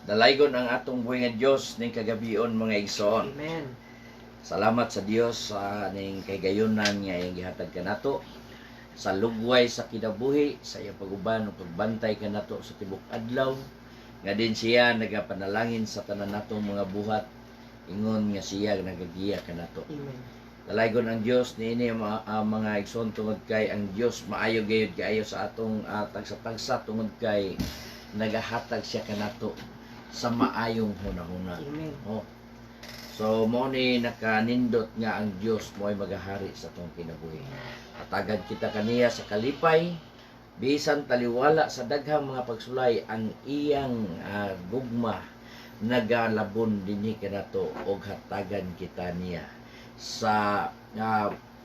Dalaygon ang atong buhay nga Dios ning kagabion mga igsoon. Amen. Salamat sa Dios sa ning kaygayonan nga iyang gihatag kanato sa lugway sa kinabuhi, sa iyang paguban ug pagbantay kanato sa tibok adlaw. Nga din siya nagapanalangin sa tanan natong mga buhat, ingon nga siya nagagiya kanato. Amen. Dalaygon ang Dios niini mga igsoon tungod kay ang Dios maayo gayud kaayo sa atong tagsa-tagsa tungod kay nagahatag siya kanato sa maayong hunahuna. Amen. Oh. So mo ni nakanindot nga ang Dios mo'y magahari sa atong kinabuhi. Hatagad kita kaniya sa kalipay, bisan taliwala sa daghang mga pagsulay ang iyang gugma nagalabon dinhi kanato og hatagan kita niya sa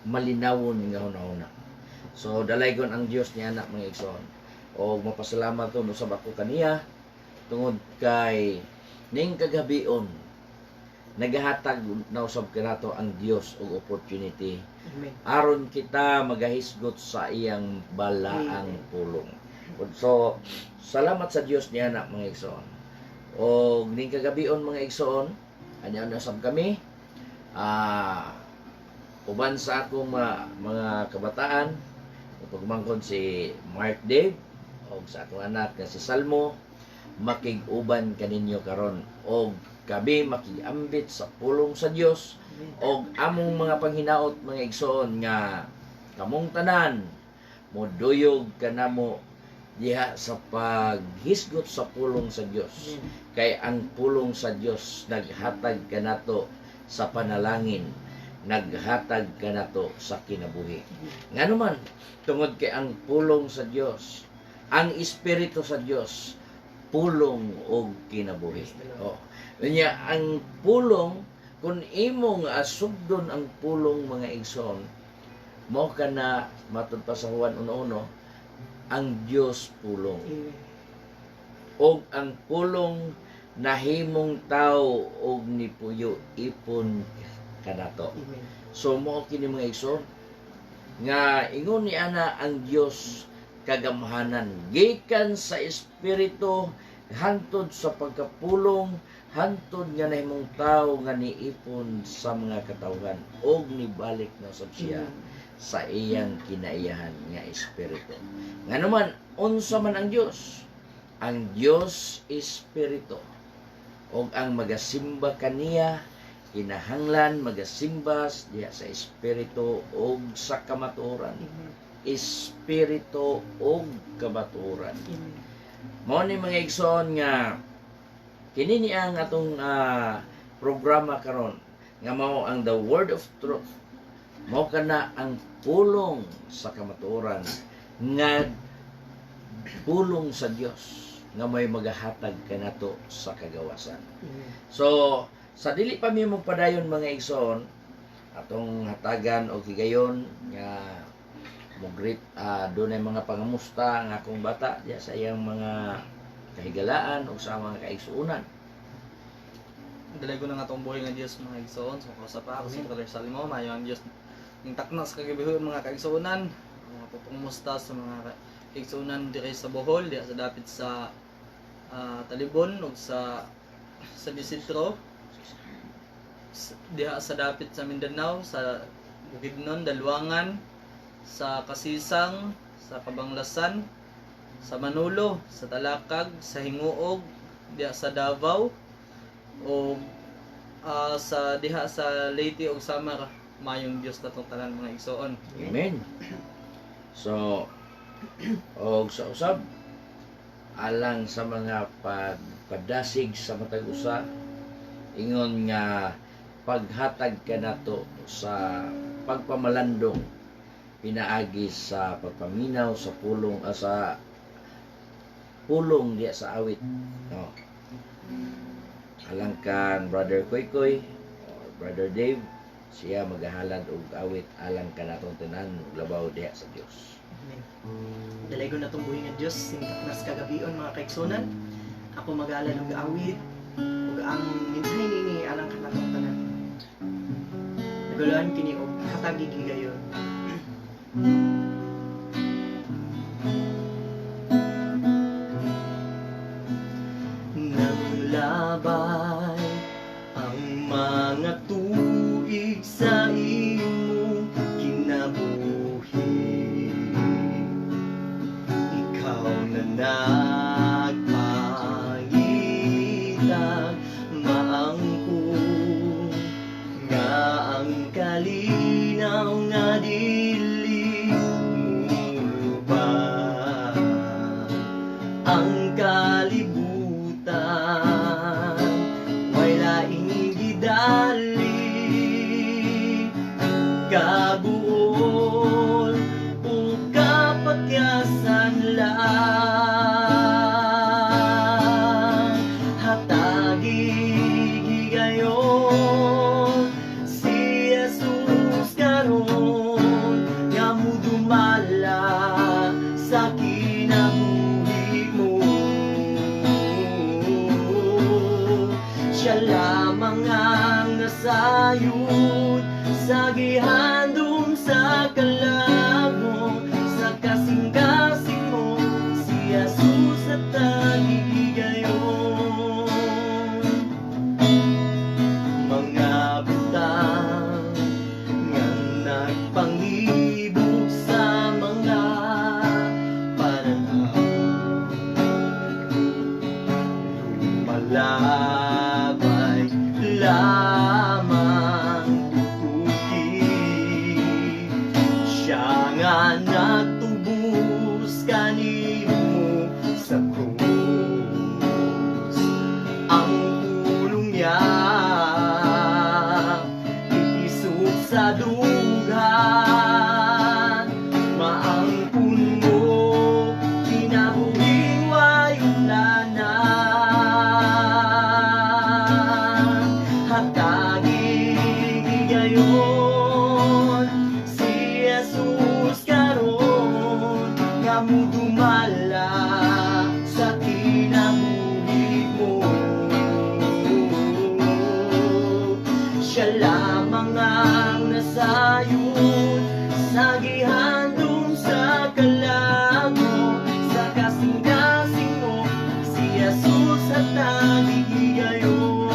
malinawon nga hunahuna. So dalaygon ang Dios niya anak mga igsoon. Og mapasalamat ko sa bako kaniya tungod kay ning kagabion nagahatag na usab kanato ang Dios og opportunity. Amen. Aron kita magahisgot sa iyang balaang pulong. So salamat sa Dios niya anak mga igsoon. Og ning kagabion mga igsoon, anya na sab kami uban sa akong mga kabataan, pagmangkon si Mark Dave og sa akong anak nga si Salmo, makig-uban kaninyo karon og kami makiambit sa pulong sa Dios og among mga panghinaot mga igsoon nga kamong tanan moduyog kanamo diha sa paghisgot sa pulong sa Dios. Kay ang pulong sa Dios naghatag kanato sa panalangin, naghatag kanato sa kinabuhi. Nganuman tungod kay ang pulong sa Dios, ang Espiritu sa Dios pulong og kinabuhi. Oh. Nya ang pulong kung imong asugdon ang pulong mga igsoon, mo kana matud pa sa Juan 1:1, ang Dios pulong. Og ang pulong nahimong tao og nipuyo ipon kanato. So mo kini mga igsoon nga ingon ni ana ang Dios kagamhanan gikan sa espiritu hantod sa pagkapulong, hantod nga nahimong tao nga niipon sa mga katawhan og nibalik na sab siya sa iyang kinaiyahan nga espiritu. Nganuman unsa man ang Dios? Ang Dios espiritu. Og ang magasimba kaniya kinahanglan magasimba diha sa espiritu og sa kamatuoran. Espiritu og kamatuoran. Mao ni mga igsoon nga kini ni ang atong programa karon nga mao ang The Word of Truth. Mao kana ang pulong sa kamatuoran nga pulong sa Dios nga may magahatag kanato sa kagawasan. So sa dili pa mi magpadayon mga igsoon atong hatagan og higayon nga mugrit dunay mga pangamusta nga akong bata diya sa iyang mga kahigalaan o sa mga kaigsuunan. Dalay ko na nga itong buhay nga Diyos mga igsoon. So kausap pa ako sa Brother Salmo, mayo ang Diyos ng takna sa kagabihoy mga kaigsuunan, mga pupumusta sa mga kaigsuunan dire sa Bohol, diya sa dapit sa Talibon o sa Distrito, diya sa dapit sa Mindanao, sa Bukidnon, Daluangan, sa Kasisang, sa Kabanglasan, sa Manolo, sa Talakag, sa Hinguog, diha sa Davao, o sa diha sa Leyte o Samar, mayong Dios na itong tanan mga igsoon. Amen. So og sa usab alang sa mga pagpadasig sa matag usa, ingon nga paghatag kanato sa pagpamalandong pinaagi sa pagpaminaw sa pulong sa pulong diya sa awit. No. Alang kan Brother Koy or Brother Dave, siya maghahalad og awit alang kanatong tanan labaw diya sa Dios. Dalay ko na itong buhay nga Diyos, singkaknas kagabion mga kaigsunan. Ako mag-aalala og awit, ug ang minhay nini alang kanatong tanan. Naguluhan kini og hatagi gigayon. Nagulo labay ang mga tuig sa iyong kinabuhi. Ikaw na nagpangitag maangkong nga ang kalinaw nga dili mulubad ang kalibutan way laing gidali kabuol o kapagyasan lang hatagi higayon si Jesus karon nga mudumala sa kinabuhi mo. Siya lamang ang nasayod sa gihandom sa kalago sa kasing-kasing mo si Jesus at tagigayon. Mga butang nga nagpangibog sa mga pananaw malabay lamang tutuki siya nga nagtubos kanimo sa krus ang pulong niya iisog sa dughan maangkon mo kinabuhing wayulanan hatagi gayon si Jesus karon nga mudumala sa kinabuhi mo. Siya lamang ang nasayod sa gihandom sa kalago sa kasing-kasing mo si Jesus at tagigayon.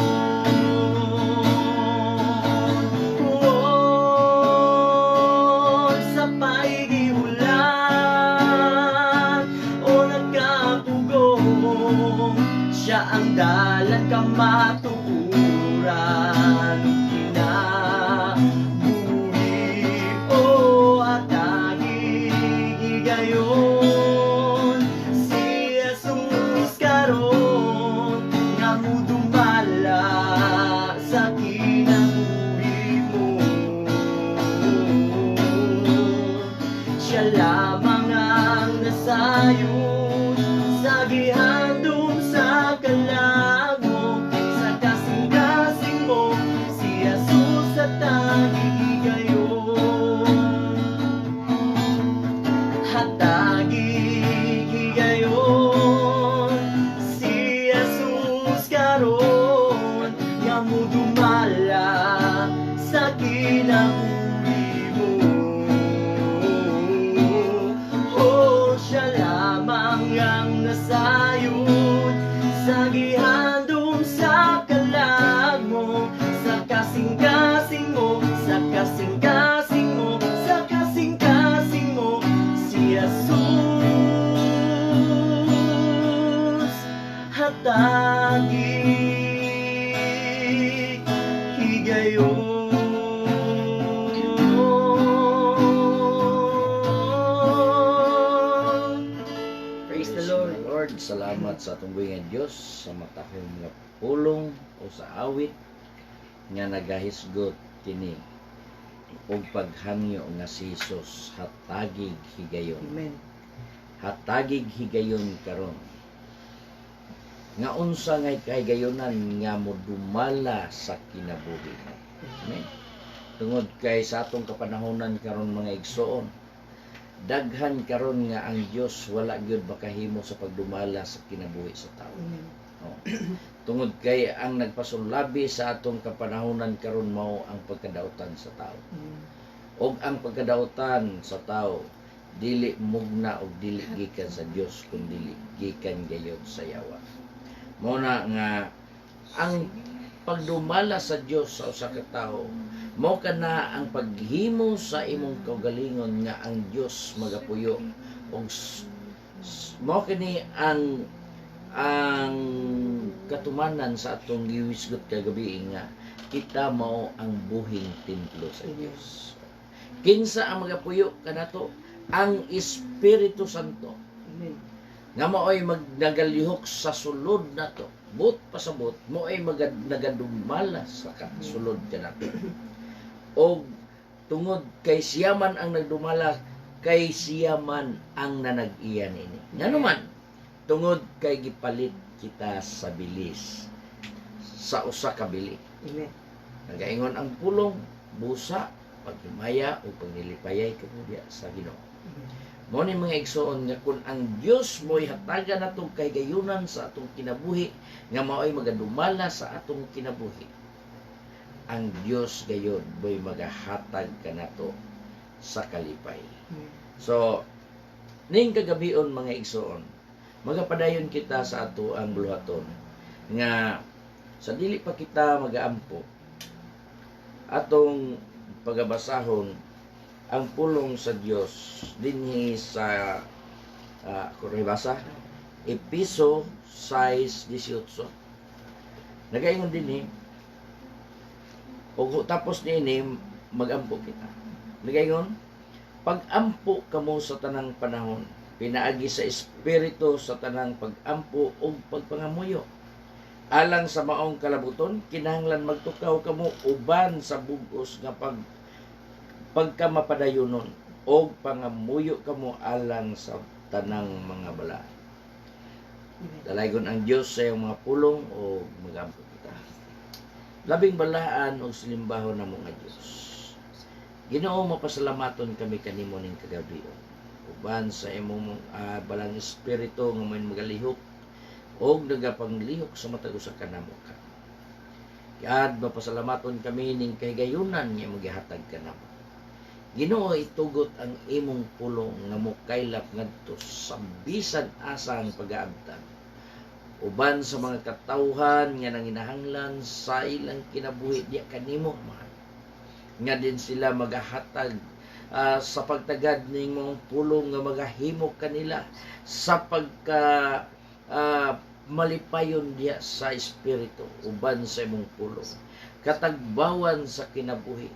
Sa paigiulan o nagkapugong siya ang dalan kamatuuran kinabuhi o hatagi gayon si Jesus karon nga mudumala sa kinabuhi mo. Siya lamang ang nasayod sa gihandom sa kalago sa kasing-kasing mo si Jesus at tagigayon. Hatagi gayon si Jesus karon nga mudumala sa kinabuhi mo. Oh, siya lamang ang nasayod sa gihandom sa kalag mo sa kasing-kasing mo sa kasing-kasing mo sa kasing-kasing mo si Jesus hatagi higayon. Praise the Lord. Lord, salamat sa atong buhing Diyos sa matahong nga pulong o sa awit nga nagahisgot kini og paghangyo nga si Jesus hatagig higayon. Amen. Hatagig higayon karon. Nga unsa ngay kahigayonan nga modumala sa kinabuhi. Amen. Tungod kay sa atong kapanahonan karon mga igsoon, daghan karon nga ang Dios wala gyud makahimo sa pagdumala sa kinabuhi sa tao. Amen. Oh. Tungod kay ang nagpasulabi sa atong kapanahonan karon mao ang pagkadautan sa tao. Amen. Og ang pagkadautan sa tao dili mugna og dili gikan sa Dios kundi gikan gayud sa yawa. Mao na nga ang pagdumala sa Dios sa usa ka tawo mao kana ang paghimo sa imong kaugalingon nga ang Dios magapuyo og mao kini ang katumanan sa atong giwisgot kagabi nga kita mao ang buhing templo sa Dios. Kinsa ang magapuyo kanato? Ang Espiritu Santo Amen. nga mao'y nagalihok sa sulod nato. But pasabot mo'y nagadumala sa sulod kanato. O tungod kay siyaman ang nagdumala, kay siyaman ang nanag-iya nini. Nga naman, tungod kay gipalit kita sa bilis, sa usa ka bili. Amen. Nagaingon ang pulong, busa, paghimaya o pagnilipayay kabuya sa Ginoo. Mo ni mga igsoon nga kung ang Dios mo'y hatagan natong kahigayunan sa atong kinabuhi, nga mao'y magadumala sa atong kinabuhi, ang Dios gayon mo'y magahatag kanato sa kalipay. So, ning kagabion mga igsoon, magapadayon kita sa ato ang buluhaton nga sa dili pa kita magaampo atong pagabasahon ang pulong sa Dios dinhi sa kuribasa Episo 6:18. Nagaingon dinhi og tapos niini magampo kita. Nagaingon, pag-ampo kamo sa tanang panahon, pinaagi sa espiritu sa tanang pag-ampo ug pagpangamuyo. Alang sa maong kalabuton, kinahanglan magtukaw kamo uban sa bugos nga pagkamapadayonon o pangamuyo kamo alang sa tanang mga bala. Dalaygon ang Dios sa iyong mga pulong o magampo kita. Labing balaan o silimbahon na mga Dios. Ginoo, mapasalamaton kami kanimo ning kagabi. Uban sa imong balang espiritu nga may magalihok o nagapanglihok sa matag usa ka namo ka. Yad mapasalamaton kami ning kahigayunan nga magihatag kanamo. Ginoo, itugot ang imong pulong nga mokaylap ngadto sa bisan asang pag-aabtan. Uban sa mga katawhan nga nanginahanglan sa ilang kinabuhi diya kanimo, mahal. Nga din sila magahatag sa pagtagad ning mga pulong nga magahimo kanila sa pagka malipayon diya sa espiritu uban sa imong pulong. Katagbawan sa kinabuhi.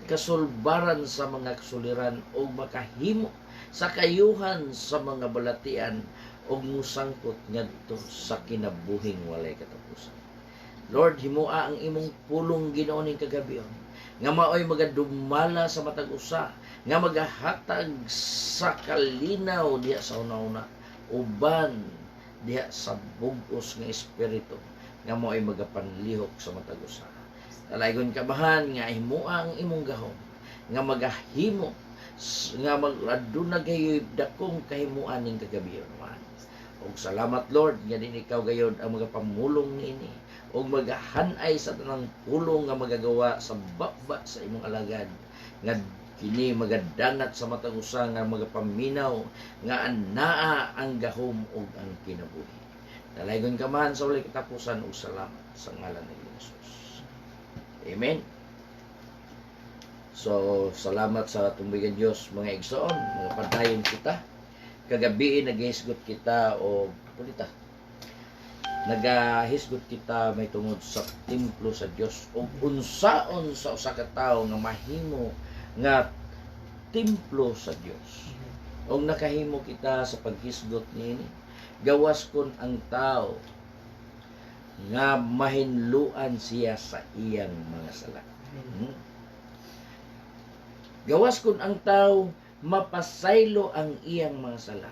Kasulbaran sa mga kasuliran o makahimo sa kayuhan sa mga balatian o musangkot ngadto sa kinabuhing walay katapusan. Lord, himua ang imong pulong Ginoo ning kagabion nga maoy magadumala sa matag usa nga magahatag sa kalinaw diha sa una-una uban diha sa bug-os nga espiritu nga maoy magapanlihok sa matag usa. Dalaygon kabahan nga himua ang imong gahom nga magahimo nga mag-aduna gayoy dakong kahimuan ning kagabion man. Og salamat Lord nga din ikaw gayod ang magapamulong niini og magahanay sa tanang pulong nga magagawa sa baba sa imong alagad nga kini magadangat sa matag usa nga magapaminaw nga anaa ang gahom ug ang kinabuhi. Dalaygon kabahan sa walay katapusan og salamat sa ngalan ni Jesus. Amen. So, salamat sa tumbigan Diyos, mga igsoon, mga padayon kita. Kagabi, naghisgot kita o kulita. Nagahisgot kita may tungod sa templo sa Diyos o unsaon sa usa ka tawo nga mahimo nga templo sa Diyos. O nakahimo kita sa paghisgot niini, gawas kon ang tao nga mahinluan siya sa iyang mga sala. Gawas kun ang tao mapasaylo ang iyang mga sala.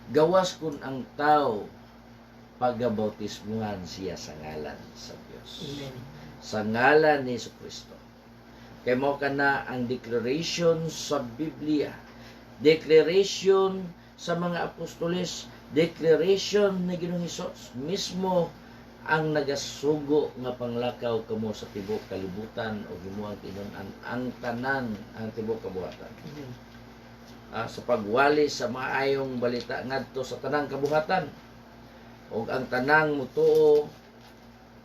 Gawas kun ang tao pagabautismuhan siya sa ngalan sa Dios. Amen. Sa ngalan ni Jesucristo. Kay mo kana ang declaration sa Biblia, declaration sa mga apostoles, declaration ni Ginoong Hesus mismo ang nagasugo nga panglakaw kamo sa tibok kalibutan o himuang tinun-an ang tanan ang tibok kabuhatan. Sa pagwali sa maayong balita ngadto sa tanang kabuhatan og ang tanang mutuo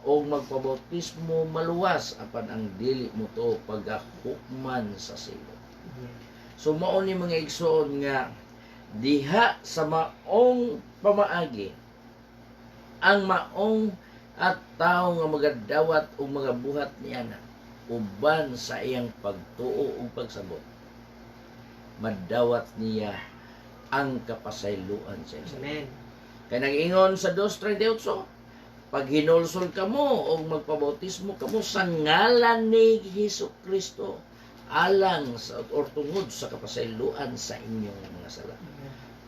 og magpabautismo maluwas apan ang dili mutuo pagahukman sa silot. So mao ni mga igsoon nga diha sa maong pamaagi ang maong at tao nga magadawat o mga buhat niya na uban sa iyang pagtuo o pagsabot, madawat niya ang kapasayloan sa isa. Amen. Kaya nag-ingon sa 2:38, pag hinulsol kamo o magpabautismo kamo sa ngalan ni Hesukristo alang sa or tungod sa kapasayloan sa inyong mga sala.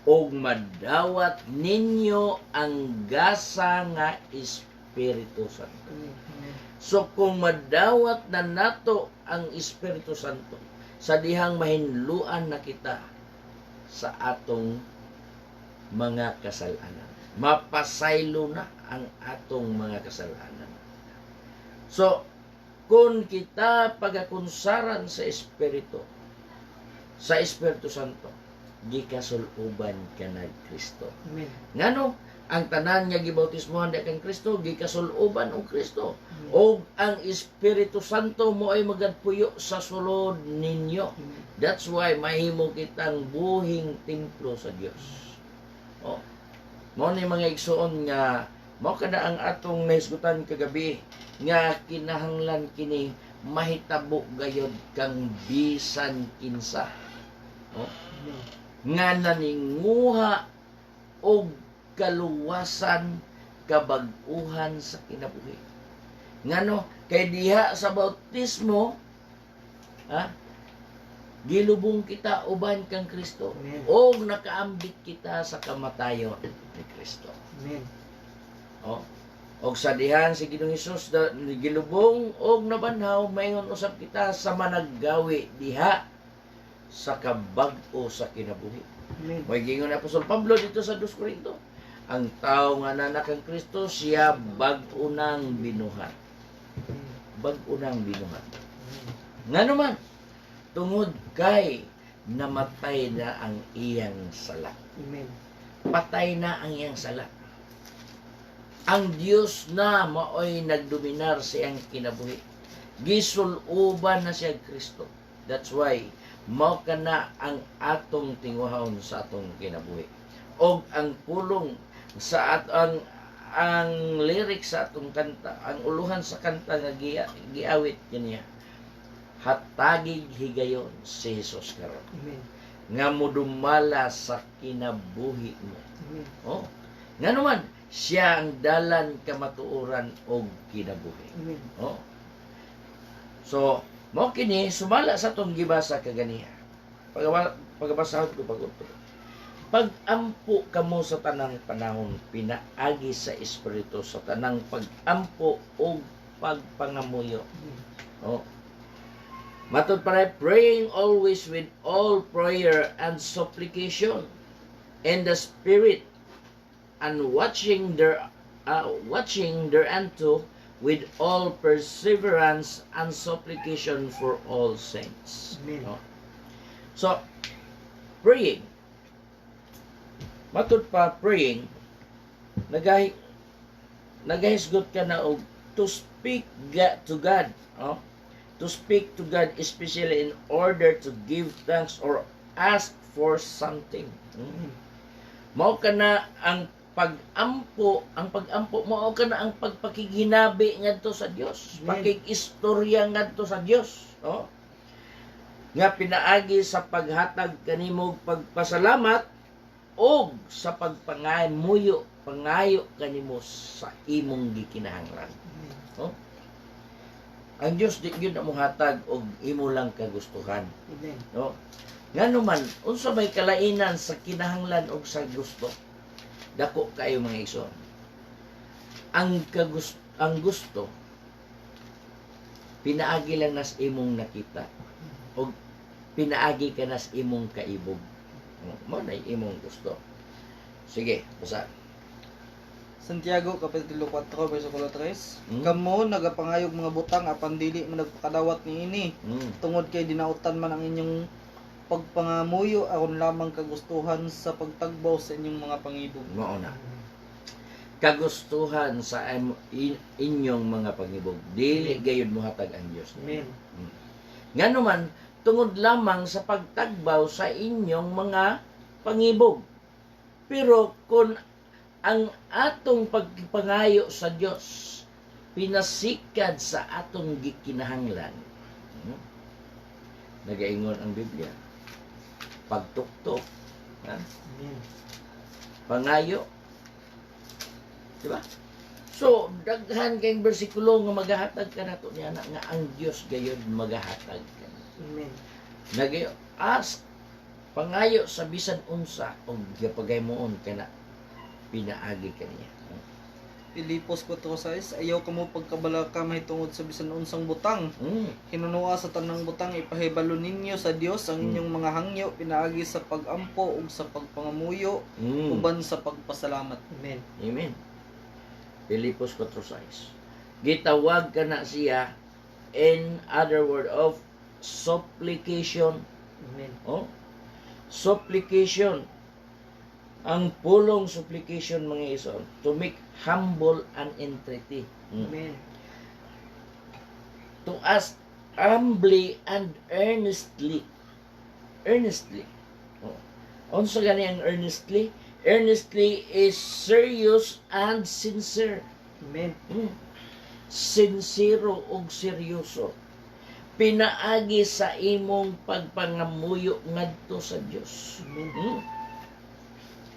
O madawat ninyo ang gasa nga Espiritu Santo. So kung madawat na nato ang Espiritu Santo, sa dihang mahinluan na kita sa atong mga kasalanan. Mapasaylo na ang atong mga kasalanan. So, kung kita pagakunsaran sa Espiritu Santo, di kasuluban ka na Kristo. Amen. Ngano? Ang tanan nga gibautismohan di kang Kristo, gikasuluban og Kristo. O ang Espiritu Santo mo ay magadpuyo sa sulod ninyo. That's why mahimo kitang buhing templo sa Dios. Oh. Mao ni mga igsoon nga mao kada ang atong nahisgutan kagabi nga kinahanglan kini mahitabo gayod kang bisan kinsa. Oh. Nga naninguha og kaluwasan kabag-uhan sa kinabuhi. Ngano kay diha sa bautismo gilubong kita uban kang Kristo o nakaambit kita sa kamatayon ni Kristo. Amen. O og sa dihan si Ginoong Hesus gilubong og nabanhaw mayon usab kita sa managgawi diha sa kabag-o sa kinabuhi. Amen. May gingon ni Apostol Pablo dito sa 2 Corinto, ang tao nga nanak kang Kristo siya bag-o nang binuhat. Bag-o nang binuhat. Ngano man tungod kay namatay na ang iyang sala. Amen. Patay na ang iyang sala. Ang Dios na maoy nagdominar sa iyang kinabuhi. Gisuluban na siya Kristo. That's why mao kana ang atong tinguhon sa atong kinabuhi. Og ang pulong sa ang lyrics sa atong kanta, ang uluhan sa kanta nga giawit kaniya. Hatagig higayon si Jesus karon. Amen. Nga modumala sa kinabuhi mo. Amen. Oh. Nga naman siya ang dalan kamatuoran og kinabuhi. Amen. Oh. So, mao kini sumala sa atong gibasa kaganiya. Pagabasahon ko pag-utro. Pag-ampo kamo sa tanang panahon, pinaagi sa Espiritu sa tanang pag-ampo o pagpangamuyo. Oh. Matod pa praying always with all prayer and supplication in the Spirit, and watching thereunto with all perseverance and supplication for all saints. Amen. Oh. So, praying. Matod pa praying, nagahisgot ka na og to speak to God. Oh? To speak to God especially in order to give thanks or ask for something. Mao kana ang pag-ampo mao kana ang pagpakiginabi ngadto sa Dios, pakig-istorya ngadto sa Dios, oh. Nga pinaagi sa paghatag kanimo pagpasalamat og sa pagpangayo kanimo sa imong gikinahanglan. Oh. Ang Dios di gyud mo hatag og imo lang kagustuhan. Amen. No? Ngano man unsa may kalainan sa kinahanglan og sa gusto. Dako kayo mga igsoon. Ang gusto pinaagi lang nas imong nakita og pinaagi ka nas imong kaibog. Mo na imong gusto. Sige, basa. Santiago kapitulo 4 bersikulo 3. Kamo nagapangayog mga butang apan dili man nagpakadawat niini. Tungod kay dinautan man ang inyong pagpangamuyo aron lamang kagustuhan sa pagtagbaw sa inyong mga pangibog. Mao na. kagustuhan sa inyong mga pangibog. Dili gayud mohatag ang Dios. Amen. Ngano man tungod lamang sa pagtagbaw sa inyong mga pangibog. Pero kung ang atong pagpangayo sa Dios pinasikad sa atong gikinahanglan, nagaingon ang Biblia, pagtuktok, ha? Amen. Pangayo, di ba? So, daghan kayong bersikulo nga magahatag ka nato niya na nga ang Dios gayon magahatag ka. Amen. Ask pangayo sa bisan unsa og gapagaymoon kana pinaagi kaniya. Pilipos 4:6, ayaw kamo pagkabalaka mahitungod sa bisan unsang butang. Hinunua sa tanang butang ipahibalo ninyo sa Dios ang inyong mga hangyo pinaagi sa pagampo ug sa pagpangamuyo uban sa pagpasalamat. Amen. Amen. Pilipos 4:6. Gitawag ka na siya in other word of supplication. Amen. Oh? Supplication. Ang pulong supplication mga ison, to make humble and entreaty. Amen. To ask humbly and earnestly. Earnestly. Oh. Unsa gani ang earnestly? Earnestly is serious and sincere. Amen. Sincero ug seryoso. Pinaagi sa imong pagpangamuyo ngadto sa Dios. Amen.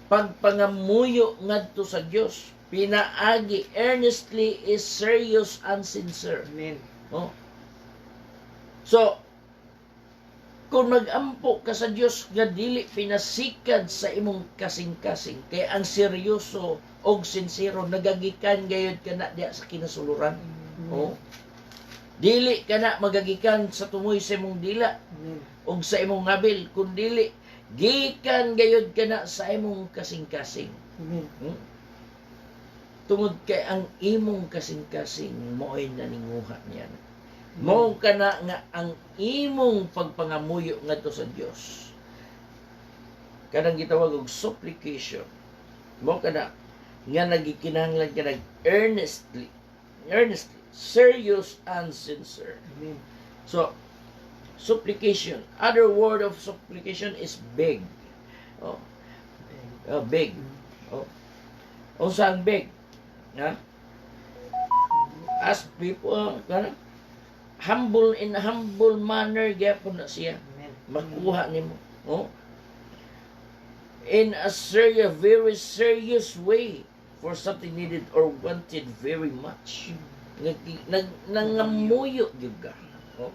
Pagpangamuyo ngadto sa Dios, pinaagi, earnestly is serious and sincere. Amen. Oh. So, kung mag-ampo ka sa Dios nga dili pinasikad sa imong kasing-kasing, kay ang seryoso og sincero nagagikan gayud kana diya sa kinasuluran. Oh. Dili kana magagikan sa tumoy sa imong dila Amen. og sa imong ngabil, kun dili gikan gayud kana sa imong kasing-kasing. Amen. Tungod kay ang imong kasing-kasing mo'y naninguha niya. Mo kana nga ang imong pagpangamuyo ngadto sa Dios, kanang gitawag og supplication. Mo kana nga nagikinahanglan ka earnestly, serious and sincere. Amen. So, supplication. Other word of supplication is beg. Oh, beg. Oh. Unsa ang beg? Ha? Ask people, humble in a humble manner gyapon na siya. Amen. Makuha nimo. Oh. In a serious, very serious way for something needed or wanted very much. Nangamuyo gyud ka. Oh.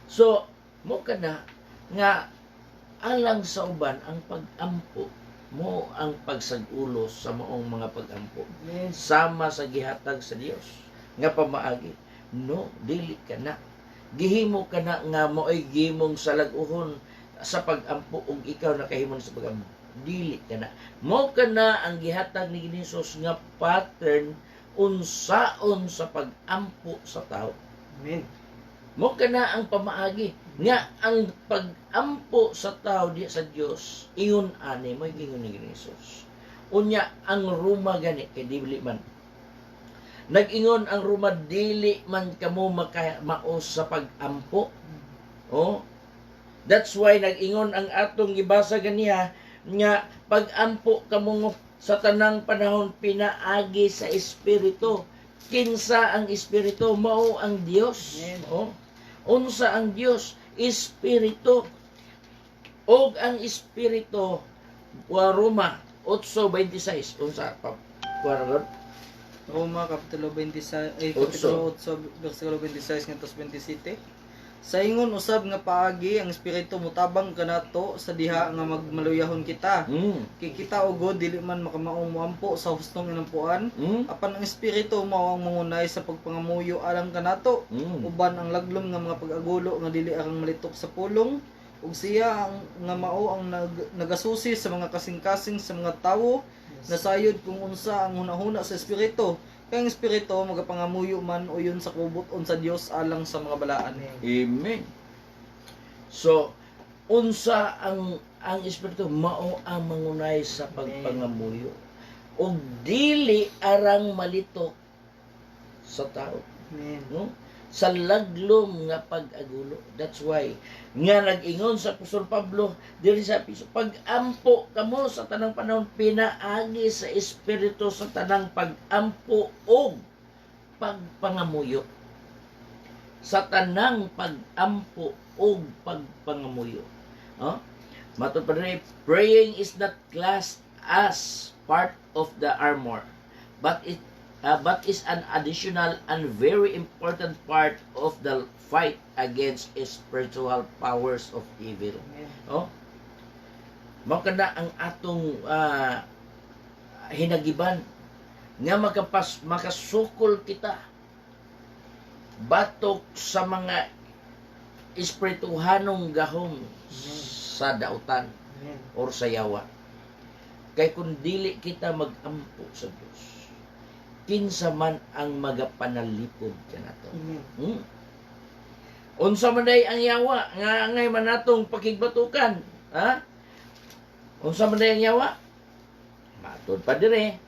So, mo kana nga alang sa uban ang pag-ampo mo ang pagsag-ulo sa maong mga pag-ampo Amen. sama sa gihatag sa Dios nga pamaagi. No, dili kana. Gihimo kana nga mo'y gihimong salag-uhon sa pag-ampo ug ikaw nakahimon sa pag-ampo. Dili kana. Mo kana ang gihatag ni Hesus nga pattern unsaon sa pag-ampo sa tao. Amen. Mo kana ang pamaagi nga ang pag-ampo sa tao di sa Dios ingon ani mo gingon ni Hesus. Unya ang Roma gani kay dili man nag-ingon ang Roma dili man kamo maos sa pag-ampo. Oh. That's why nag-ingon ang atong gibasa ganiya nga pag-ampo kamo sa tanang panahon pinaagi sa espiritu. Kinsa ang espiritu? Mao ang Dios. Amen. Oh. Unsa ang Dios? Espiritu. Og ang espiritu wa Roma 8:26 unsa pa kuan Roma kapitulo 26 Otso. kapitulo 8 bersikulo 26 ngantos 27. Sa ingon usab nga paagi ang espiritu mutabang kanato sa diha nga magmaluyahon kita. Kay kita ugod dili man makamaong muampo sa hustong inampuan. Apan ang espiritu mao ang mangunay sa pagpangamuyo alang kanato. Uban ang laglom nga mga pag-agulo nga dili arang malitok sa pulong. Ug siya ang nga mao ang nagasusi sa mga kasing-kasing sa mga tawo. Nasayod kung unsa ang hunahuna sa espiritu. Kaya ang espiritu magapangamuyo man o yun sa kubuton sa Dios alang sa mga balaan. Amen. So, unsa ang espiritu mao ang mangunay sa pagpangamuyo. ug dili arang malitok sa tao. Amen. No? Sa laglom nga pag-agulo. That's why nga nag-ingon sa Apostol Pablo diri sa piso, pag-ampo kamo sa tanang panahon, pinaagi sa espiritu sa tanang pag-ampo og pagpangamuyo. Sa tanang pag-ampo og pagpangamuyo. Oh? Matod pa rin, praying is not classed as part of the armor, but is an additional and very important part of the fight against spiritual powers of evil. Amen. Oh? Mao kana ang atong hinagiban nga makasukol kita batok sa mga espirituhanong gahom sa dautan Amen. or sa yawa. Kay kung dili kita mag-ampo sa Dios, kinsa man ang magapanalipod kanato. Amen. Unsa man day ang yawa nga angay man natong pakigbatukan, ha? Unsa man day ang yawa? Matud pa dire.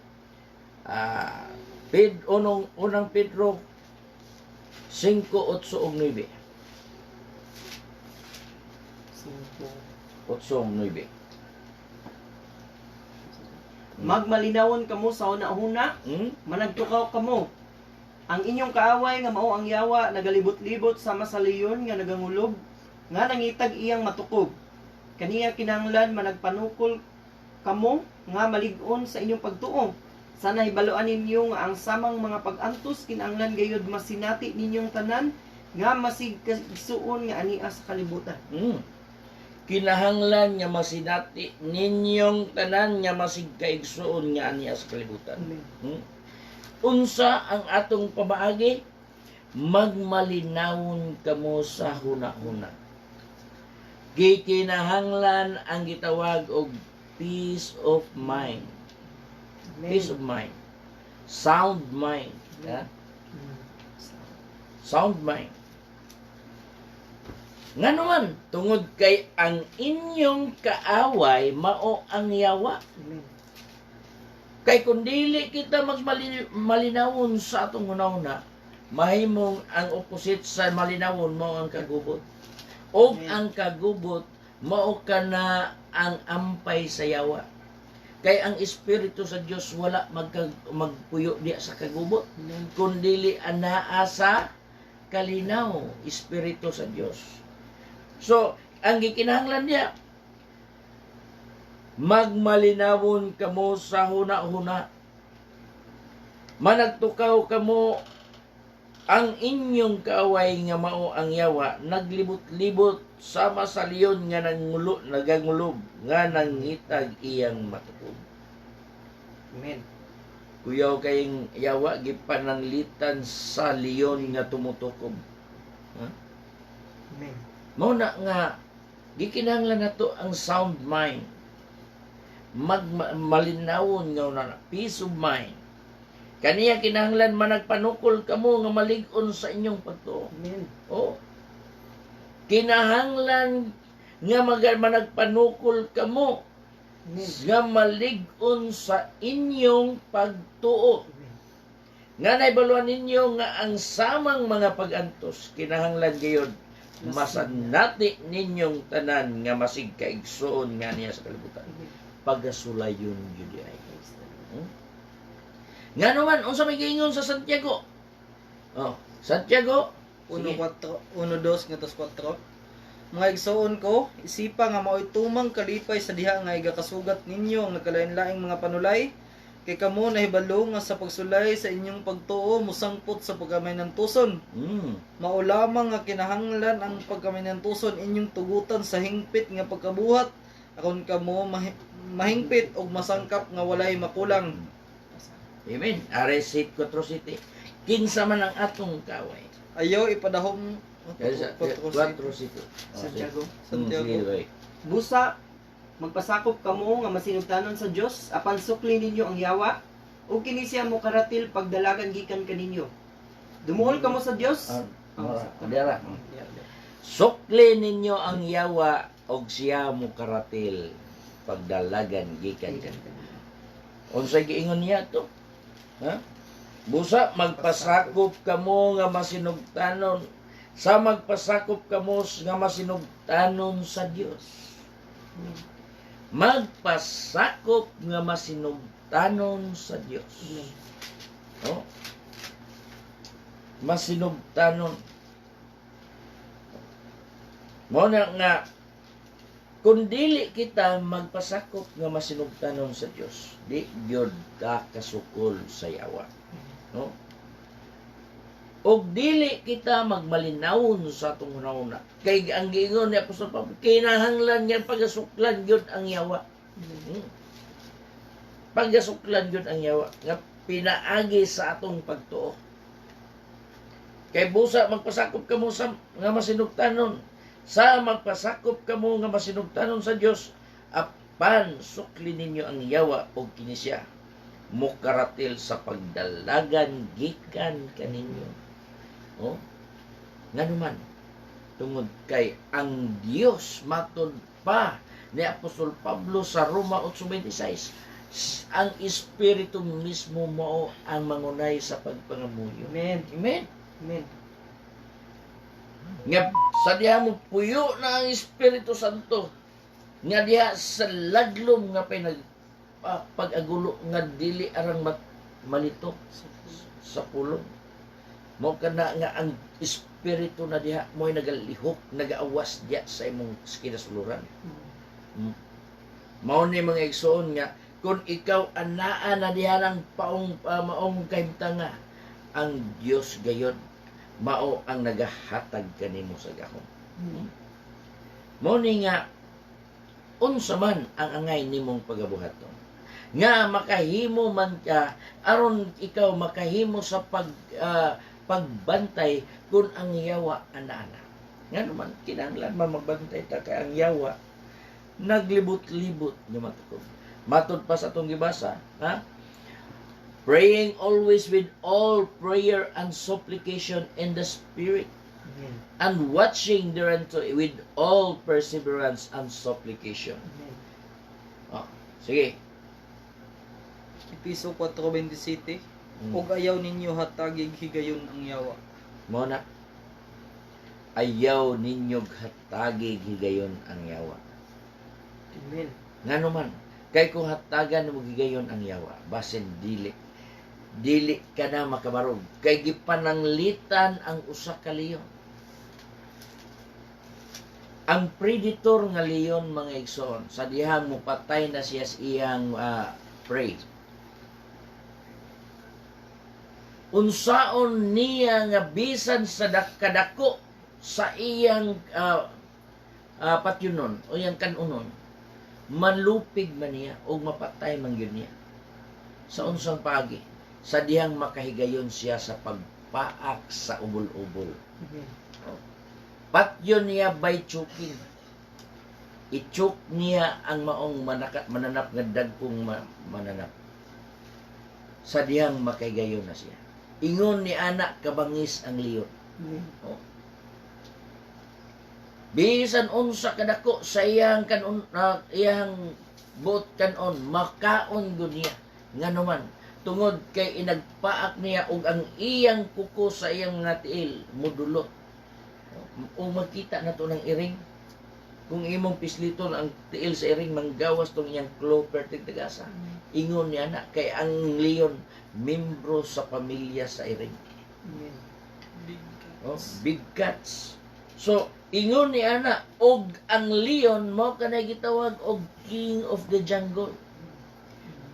Unang Pedro 5:8 ug 9. 8 ug 9. Magmalinawon kamo sa una-una, managtukaw kamo. Ang inyong kaaway nga mao ang yawa nagalibot-libot sama sa leyon nga nagangulob, nga nangitag iyang matukob. Kaniya kinahanglan managpanukol kamo nga malig-on sa inyong pagtuo. Sana hibaluan ninyo nga ang samang mga pag-antos kinahanglan gayud masinati ninyong tanan nga masig kasuon nga ania sa kalibutan. Kinahanglan nga masinati ninyong tanan nga masig kaigsuon nga ania sa kalibutan. Amen. Unsa ang atong pamaagi? Magmalinawon kamo sa hunahuna. Gikinahanglan ang gitawag og peace of mind. Amen. Peace of mind. Sound mind. Ha? Sound mind. Nga naman, tungod kay ang inyong kaaway mao ang yawa. Amen. Kay kung dili kita malinawon sa atong hunahuna, mahimong ang opposite sa malinawon mao ang kagubot. O Amen. ang kagubot mao kana ang ampay sa yawa. Kay ang espiritu sa Dios wala magpuyo diya sa kagubot, Amen. kundi anaa sa kalinaw, espiritu sa Dios. So, ang gikinahanglan niya, magmalinawon kamo sa huna-huna. Managtukaw kamo ang inyong kaaway nga mao ang yawa, naglibot-libot sama sa leyon nga nagangulob, nga nangitag iyang matukob. Amen. Kuyaw kayong yawa, gipananglitan sa leyon nga tumutukob. Ha? Amen. Mao na nga, gikinahanglan nato ang sound mind. Malinawon nga na peace of mind. Kaniya kinahanglan managpanukol kamo nga malig-on sa inyong pagtuo. Amen. Oh. Kinahanglan nga managpanukol kamo Amen. nga malig-on sa inyong pagtuo. Amen. Nga naibaluan ninyo nga ang samang mga pag-antos kinahanglan gayud masanati ninyong tanan nga masig kaigsoon nga niya sa kalibutan. Pagasulayon yun ay. Nga naman, unsa may giingon sa Santiago? Oh, Santiago 1:2 nga 4. Mga igsoon ko, isipa nga mao'y tumang kalipay sa diha nga igakasugat ninyo ang nagkalain-laing mga panulay, kay kamo nahibalo nga sa pagsulay sa inyong pagtuo musangpot sa pagkamay ng tuson. Mao lamang nga kinahanglan ang pagkamay ng tuson inyong tugutan sa hingpit nga pagkabuhat, akon kamo mahingpit og masangkap nga walay makulang. Amen. Aresit 4:7. Kinsa man ang atong kaway. Ayaw ipadahom Sa 4:7. Santiago. Santiago. Busa, magpasakop kamo nga masinugtanon sa Dios apan sukli ninyo ang yawa ug kini siya mo karatil pagdalagan gikan kaninyo. Dumuol kamo sa Dios. Adara. Sukli ninyo ang yawa og siya mo karatil pagdalagan gikan kanino. Unsay giingon niya to? Ha? Busa magpasakop kamo nga masinugtanon. Sa magpasakop kamo nga masinugtanon sa Dios. Magpasakop nga masinugtanon sa Dios. No? Masinugtanon. Mo na nga kung dili kita magpasakop nga masinugtanon sa Dios, di gyud ka kasukol sa yawa. No? Og dili kita magmalinawon sa atong hunahuna. Kay ang giingon ni Apostol Pablo, kinahanglan nga pagasuklan gyud ang yawa. Pagasuklan gyud ang yawa nga pinaagi sa atong pagtuo. Kay busa magpasakop kamo sa nga masinugtanon. Sa magpasakop kamo nga masinugtanon sa Dios, apan sukli ninyo ang yawa og kini siya mukaratil sa pagdalagan gikan kaninyo. Oh, nganuman tungod kay ang Dios matud pa ni Apostol Pablo sa Roma 8:26, ang Espiritu mismo mao ang mangunay sa pagpangamuyo. Amen. Amen. Amen. Nga sa diha mo puyo na ang Espiritu Santo, nga diha sa laglom nga pag-agulo nga dili arang malitok sa pulong. Mo kana nga ang Espiritu na diha mo'y nagalihok, nagaawas diya sa imong kinasuluran. Mao ni mga igsoon nga kung ikaw anaa na diha ng maong kahimtanga, ang Dios gayon mao ang nagahatag kanimo sa gahom. Mao ni nga unsa man ang angay nimong pagabuhaton, nga makahimo man ka aron ikaw makahimo sa pagbantay kung ang yawa ana-ana. Nga naman kinahanglan magbantay ta kay ang yawa naglibot-libot nga matukod. Matod pa sa atong gibasa, ha? Praying always with all prayer and supplication in the Spirit, Amen. and watching thereunto with all perseverance and supplication. Amen. Oh, sige. Episo 4:27, ug ayaw ninyo hatagig higayon ang yawa. Mo na. Ayaw ninyog hatagig higayon ang yawa. Amen. Ngano man, kay kung hatagan mo higayon ang yawa, basin dili ka na makabarog. Kay gipananglitan ang usa ka leon. Ang predator nga leon, mga igsoon, sa dihang mo patay na siya sa iyang prey. Unsaon niya nga bisan sa kadako sa iyang patyunon o iyang kanunon, manlupig man niya o mapatay man yun niya. Sa unsang pagi, sa dihang makahigayon siya sa pagpaak sa ubol-ubol. Amen. Patyon niya by choking. I-choke niya ang maong mananap nga dagkong mananap. Sa dihang makahigayon na siya. Ingon ni anak kabangis ang leon. Amen. Oh. Bisan unsa kadako sa iyang iyang buot kanon, makaon gud niya. Nganuman tungod kay inagpaak niya og ang iyang kuko sa iyang mga tiil modulot. O makita na to ng iring. Kung imong pisliton ang tiil sa iring, manggawas tong iyang claw pertig tagasa. Ingon niya na kay ang leon membro sa pamilya sa iring. Amen. Big cats. So ingon ni ana og ang leon mo kanay gitawag og king of the jungle.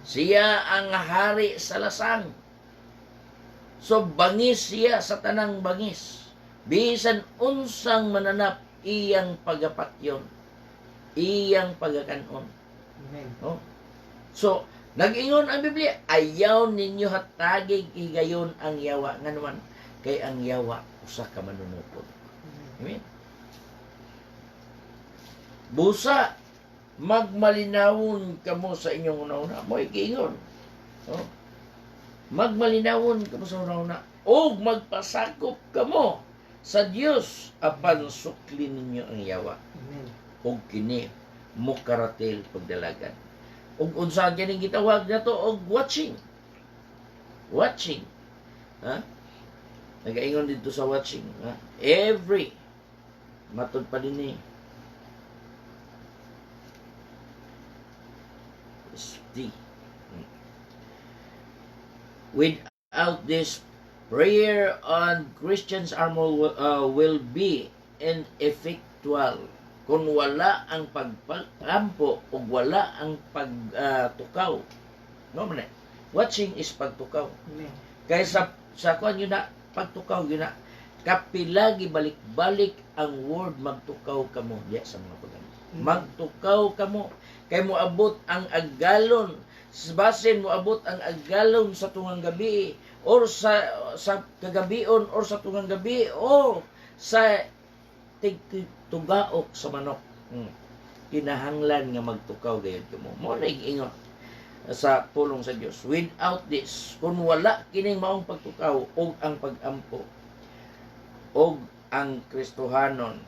Siya ang hari sa lasang. So bangis siya sa tanang bangis. Bisan unsang mananap iyang pagapatyon, iyang pagakanon. Amen. Oh. So nag-ingon ang Biblia, ayaw ninyo hatagig higayon ang yawa. Nga naman, kay ang yawa usa ka manunupod. Amen. Busa magmalinawon kamo sa inyong una-una. Mo ikiingon. Oh. Magmalinawon kamo sa una-una. O magpasakop kamo sa Dios apan sukli ninyo ang yawa. Amen. O kini mukaratil pagdalagan. ug unsa kining gitawag nato og watching. Watching. Ha? Nagaingon dito sa watching, ha? Every matud pa din ni. Without this, prayer on Christians will be ineffectual kung wala ang pagpampo o wala ang pagtukaw. No man. Watching is pagtukaw. Amen. Kaya sa kuan yun na pagtukaw yun na kapilagi balik-balik ang word magtukaw kamo diya sa mga pagano. Magtukaw kamo kay moabot ang agalon basin moabot ang agalon sa tungang gabi or sa kagabion or sa tungang gabi o sa tugaok sa manok. Kinahanglan nga magtukaw gayud kamo. Mo na ingon sa pulong sa Dios. Without this, kung wala kining maong pagtukaw og ang pagampo og ang Kristohanon,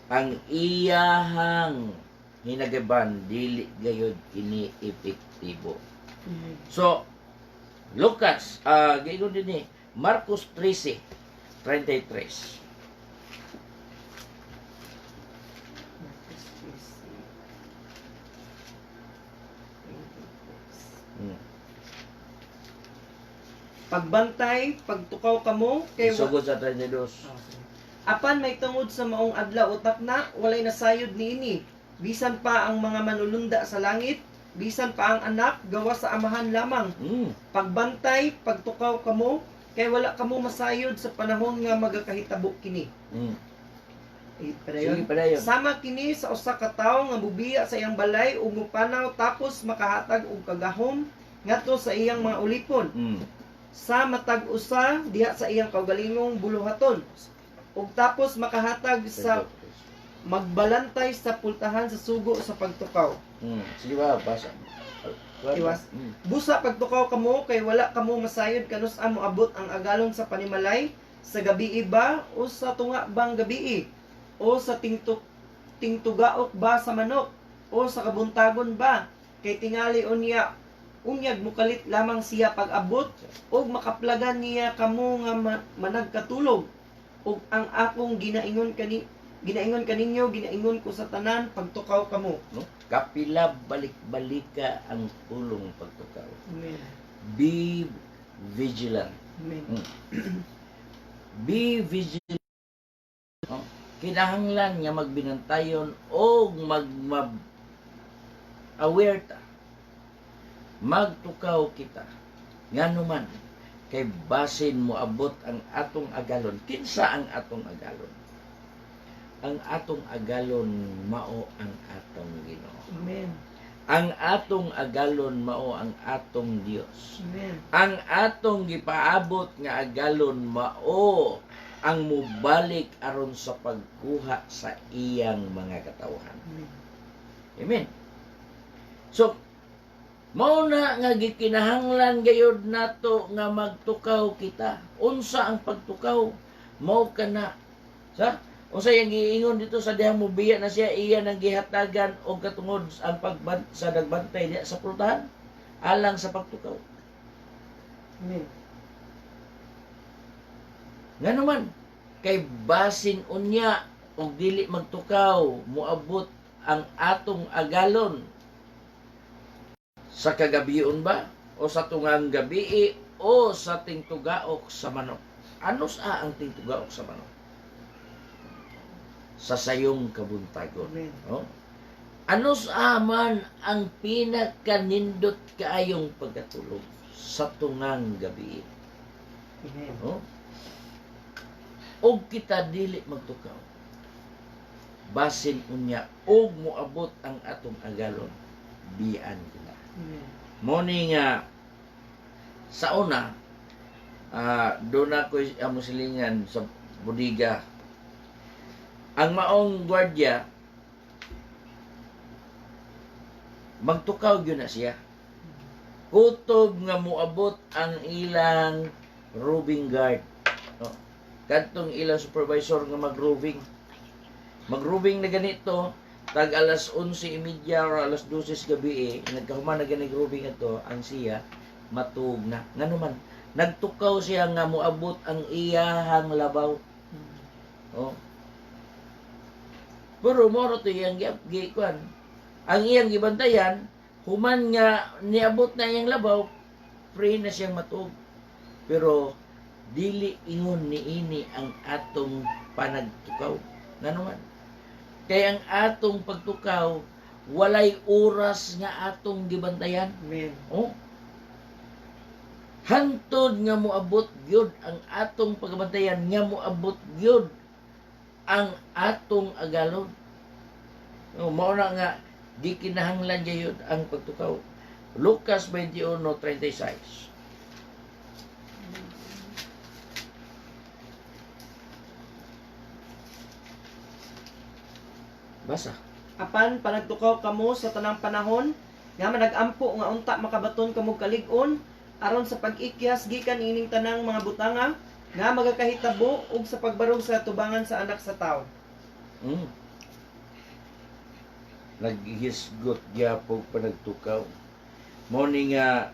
ang iyahang hinagaban dili gayud kini epektibo. So Lucas, giingon din ni Marcos 13:33. Pagbantay, pagtukaw kamo kay Sugod sa 32. apan may tungod sa maong adlaw utak na walay nasayod niini. Bisan pa ang mga manulunda sa langit, bisan pa ang anak gawa sa amahan lamang. Pagbantay, pagtukaw kamo kay wala kamo masayod sa panahon nga magakahitabo kini. Sige, padayon. Sama kini sa usa ka tawo nga bubiya sa iyang balay ug mupanaw tapos makahatag og kagahom ngadto sa iyang mga ulipon. Sa matag usa diha sa iyang kaugalingong buluhaton ug tapos makahatag sa magbalantay sa pultahan sa sugo sa pagtukaw. Sige ba, basa. Iwas. Busa pagtukaw kamo kay wala kamo masayod kanus mo abot ang agalon sa panimalay sa gabi ba o sa tunga bang gabi o sa tingtugaok ba sa manok o sa kabuntagon ba kay tingali unyag mukalit lamang siya pag-abot ug makaplagan niya kamo nga managkatulog ug ang akong ginaingon kaninyo ginaingon ko sa tanan pagtukaw kamo. No? Kapila balik-balika ang pulong pagtukaw. Amen. Be vigilant. Amen. Be vigilant. Kinahanglan nga magbinantayon o aware ta. Magtukaw kita. Ngano man kay basin mo abot ang atong agalon. Kinsa ang atong agalon? Ang atong agalon mao ang atong Ginoo. Amen. Ang atong agalon mao ang atong Dios. Amen. Ang atong gipaabot nga agalon mao ang mubalik aron sa pagkuha sa iyang mga katawhan. Amen. Amen. So mao na nga gikinahanglan gayud nato nga magtukaw kita. Unsa ang pagtukaw? Mao kana sa unsa yang giingon dito sa dihang mubiya na siya iya nang gihatagan og katungod ang sa nagbantay diya sa pultahan alang sa pagtukaw. Amen. Nga naman, kay basin unya og dili magtukaw, muabot ang atong agalon sa kagabion ba? O sa tungang gabi o sa tingtugaok sa manok? Ano sa ang tingtugaok sa manok? Sa sayong kabuntagon. Amen. Oh? Ano sa man ang pinakanindot kaayong pagkatulog sa tungang gabi? Amen. Oh? Og kita dili magtukaw. Basin unya og moabot ang atong agalon. Bian kita. Amen. Morning sa una doon ako musilingan sa budiga. Ang maong gwardiya magtukaw gyud na siya. Kutob nga moabot ang ilang roving guard. No? Kadtong ilang supervisor nga mag-roving na ganito tag alas 11:30 or alas 12 gabi nagkahuman na ganing grubing ato ang siya matug na ngano man nagtukaw siya nga moabot ang iyahang labaw. Oh. Pero moro to iyang gikuan. Ang iyang gibantayan, human nga niabot na iyang labaw, free na siyang matug. Pero dili ingon niini ang atong panagtukaw. Ngano man? Kaya ang atong pagtukaw, walay oras nga atong gibantayan. Amen. Oh. Hantod nga moabot gyud ang atong pagbantayan, nga moabot gyud ang atong agalon. Oh, mao na nga di kinahanglan gyud ang pagtukaw. Lucas 21:36. Basa. Apan panagtukaw kamo sa tanang panahon nga managampo nga unta makabaton kamo kalig-on aron sa pag-ikyas gikan ining tanang mga butanga nga magakahitabo ug sa pagbarog sa tubangan sa anak sa tawo. Naghisgot gyapon panagtukaw. Mao ni nga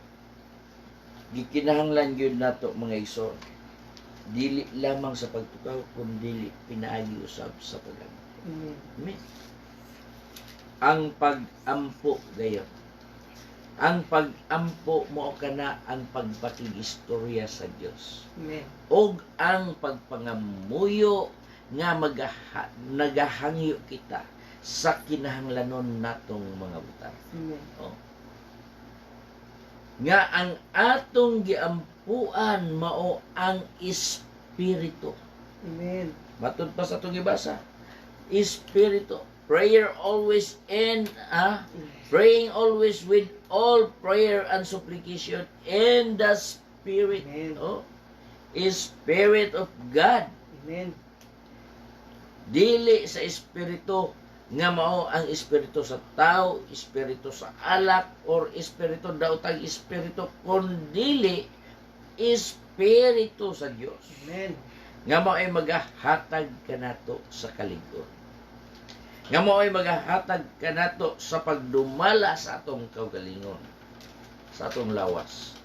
gikinahanglan gyud nato mga igsoon. Dili lamang sa pagtukaw kundi pinaagi usab sa pag-ampo. Amen. Ang pag-ampo gayon. Ang pag-ampo mo kana ang pagpakig-istorya sa Dios. Amen. Og ang pagpangamuyo nga nagahangyo kita sa kinahanglanon natong mga butang. Amen. Oh. Nga ang atong giampuan mao ang espiritu. Amen. Matud pa sa atong gibasa. Espiritu. Prayer always praying always with all prayer and supplication in the Spirit. Amen. Oh, Spirit of God. Amen. Dili sa espiritu nga mao ang espiritu sa tao, espiritu sa alak, or espiritu daotang espiritu, kundi espiritu sa Dios. Amen. Nga mao ay magahatag kanato sa kalig-on. Nga mao ay magahatag kanato sa pagdumala sa atong kaugalingon, sa atong lawas.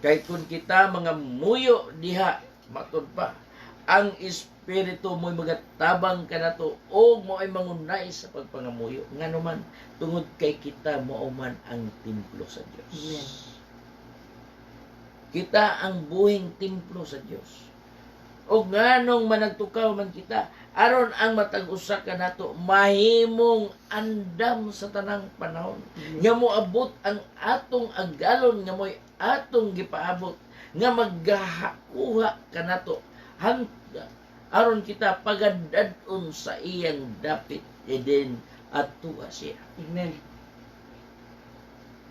Kay kun kita mga muyo diha, matud pa, ang espiritu mo'y magatabang kanato o mo ay mangunay sa pagpangamuyo. Ngano man, tungod kay kita mao man ang templo sa Dios. Amen. Kita ang buhing templo sa Dios. O nganong managtukaw man kita, aron ang matag usa kanato mahimong andam sa tanang panahon. Nga moabot ang atong agalon nga mo'y atong gipaabot nga maggahakuha kanato hangga aron kita pagadadon sa iyang dapit eden at tuwa siya. Amen.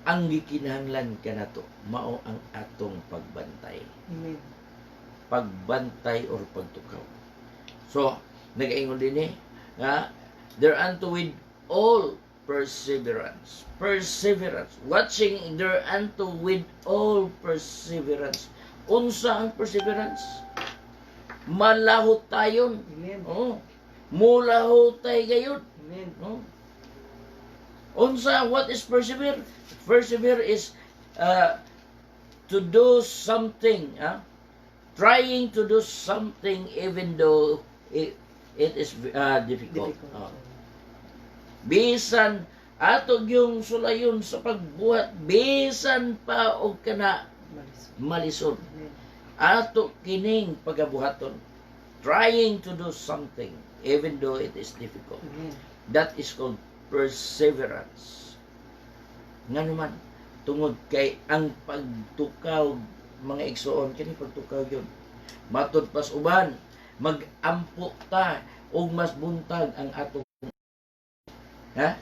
Ang gikinahanglan kanato mao ang atong pagbantay. Amen. Pagbantay or pagtukaw. So, nag-ingon din nga thereunto with all perseverance. Perseverance. Watching thereunto with all perseverance. Unsa ang perseverance? Malahot tayon. Amen. Oh. Mulahot tayo gayon. Amen. Oh. Unsa, what is persevere? Persevere is to do something. Trying to do something even though it is difficult. Difficult. Bisan ato yung sulayon sa pagbuhat, bisan pa og kana malisod. Amen. Ato kining pagabuhaton. Trying to do something even though it is difficult. Amen. That is called perseverance. Nga naman, tungod kay ang pagtukaw, mga igsoon, kini pagtukaw yun. Matod pas uban, mag-ampo ta, o mas buntag ang atong. Ha?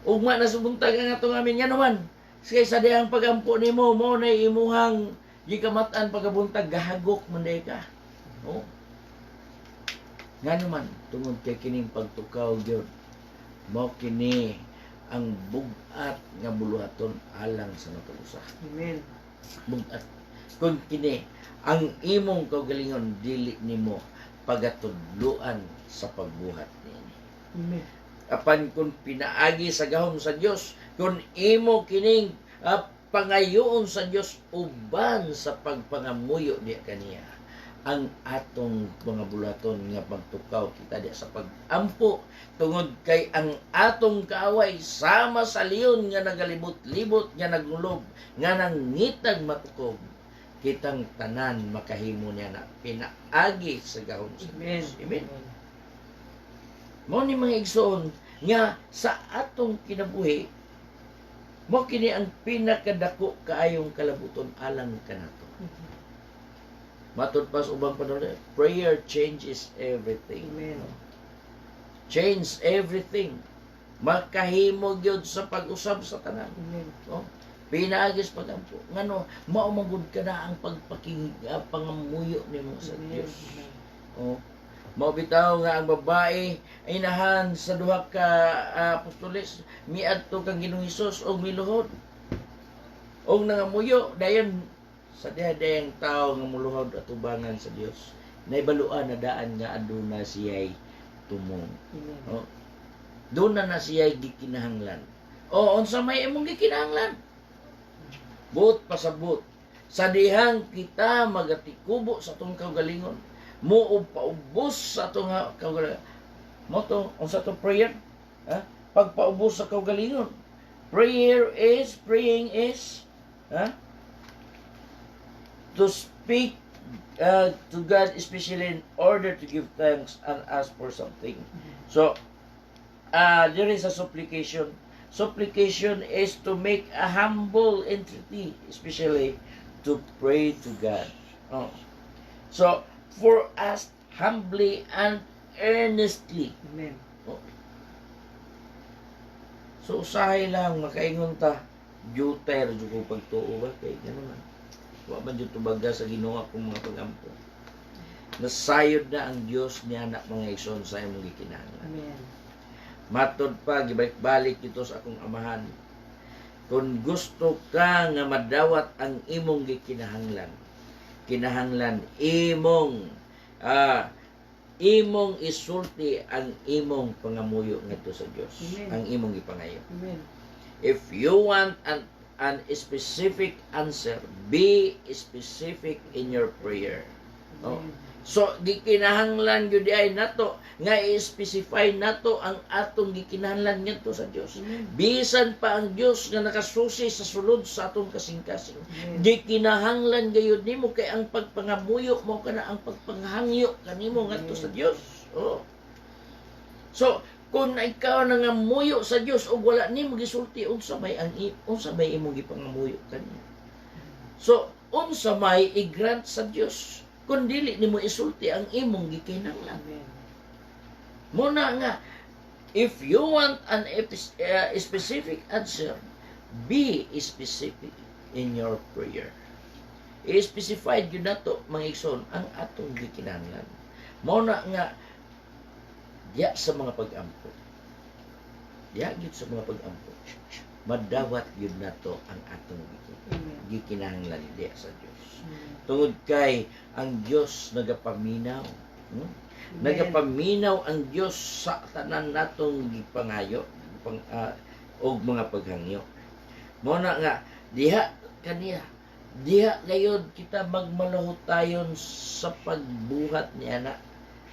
Ugma na subuntag ang atong amin. Nga naman, kay sa dihang pag-ampo ni mo na imuhang gikamatan pagabuntag, gahagok manday ka. Oh. Nga naman, tungod kay kining pagtukaw yun, mao kini ang bugat nga buluhaton alang sa natag-usa. Amen. Bugat. Kung kini ang imong kaugalingon dili nimo pagatudloan sa pagbuhat niini. Amen. apan kung pinaagi sa gahom sa Dios, kung imo kining pangayoon sa Dios uban sa pagpangamuyo diya kaniya, ang atong mga bulaton nga pagtukaw kita diya sa pagampo tungod kay ang atong kaaway sama sa leon nga nagalibot-libot nga nagulob nga nangitag matukob, kitang tanan makahimo niya na pinaagi sa gahom sa Dios. Amen. Mao ni mga igsoon nga sa atong kinabuhi, mo kini ang pinakadako kaayong kalabuton alang kanato. Matod pa sa ubang panahon, prayer changes everything. Amen. Change everything. Makahimo gyud sa pag-usab sa tanan. Amen. No? Pinaagis pagampo. Ngano, maumagod ka na ang pangamuyo nimo sa Dios. Oh. Mao bitaw nga ang babae ay inahan sa duha ka apostoles miadto kang Ginoong Hesus og miluhod. Og nangamuyo dayon sa dayang tao nga muluhod at tubangan sa Dios. Naibaluan na daan nga aduna siya'y tumong. Oh. Doon na siya'y gikinahanglan. O unsa may imong gikinahanglan? Buot pasabot. Sa dihang kita magatikubo sa atong kaugalingon, mo paubos sa atong kaugalingon. Mo to, unsa to prayer? Pagpaubos sa kaugalingon. Praying is to speak to God, especially in order to give thanks and ask for something. So, there is a supplication. Supplication is to make a humble entreaty, especially to pray to God. Oh. So, for us, humbly and earnestly. Amen. Oh. So, usahay lang, makaingon ta, Juter, juko pagtuo ba? Kaya gano'n man. Wa man dito baga sa ginawa kong mga pagampo. Nasayod na ang Diyos niya na mga igsoon sa imong gikinahanglan. Amen. Matod pa, gibalik-balik ito sa akong amahan. Kung gusto ka nga madawat ang imong gikinahanglan, kinahanglan imong isulti ang imong pangamuyo ngadto sa Dios. Amen. Ang imong gipangayo. Amen. If you want an specific answer, be specific in your prayer. Oh. So gikinahanglan gyud ay nato nga i-specify nato ang atong gikinahanglan ngadto sa Dios. Bisan pa ang Dios nga nakasusi sa sulod sa atong kasing-kasing. Gikinahanglan gayud nimo kay ang pagpangamuyo mo kana ang pagpanghangyo kanimo ngadto sa Dios. Oh. So kung ikaw nangamuyo sa Dios ug wala nimo gisulti unsa may imong gipangamuyo kaniya. So unsa may i-grant sa Dios kung dili nimo isulti ang imong gikinahanglan. Muna nga, if you want an specific answer, be specific in your prayer. I-specified yun na to, mga igsoon, ang atong gikinahanglan. Muna nga, diya sa mga pag-ampo. Diya yun sa mga pag-ampo. Madawat yun na to ang atong gikinahanglan diya sa Diyos. Tungod kay ang Diyos nagapaminaw. Nagapaminaw ang Diyos sa tanan natong gipangayo og mga paghangyo. Muna nga diha kaniya. Diha gayud kita magmalahutayon sa pagbuhat niya na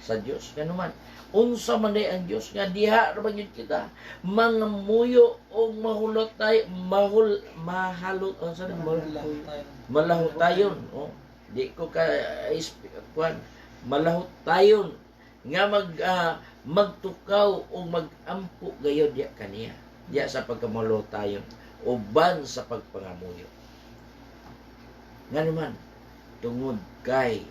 sa Diyos. Kanuman unsa man day ang Diyos nga diha ra gyud kita mangamuyo og mahulot tayo malahutayon. Oh. Di ko ka malahutayon nga magtukaw o magampo gayod diya kaniya diya sa pagkamalahutayon uban sa pagpangamuyo. Nga naman tungod kay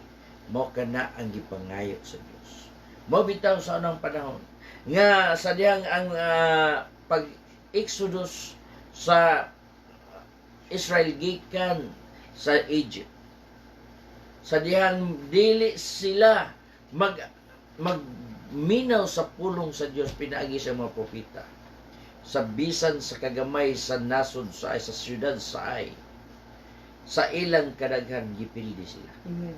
mo kana ang gipangayo sa Dios. Mo bitaw sa anong panahon nga sa dihang ang pag-Exodus sa Israel gikan sa Egypt. Sa dihang dili sila magminaw sa pulong sa Dios pinaagi sa mga propeta. Sa bisan sa kagamay sa nasod sa siyudad sa ay sa ilang kadaghan gipildi sila. Amen.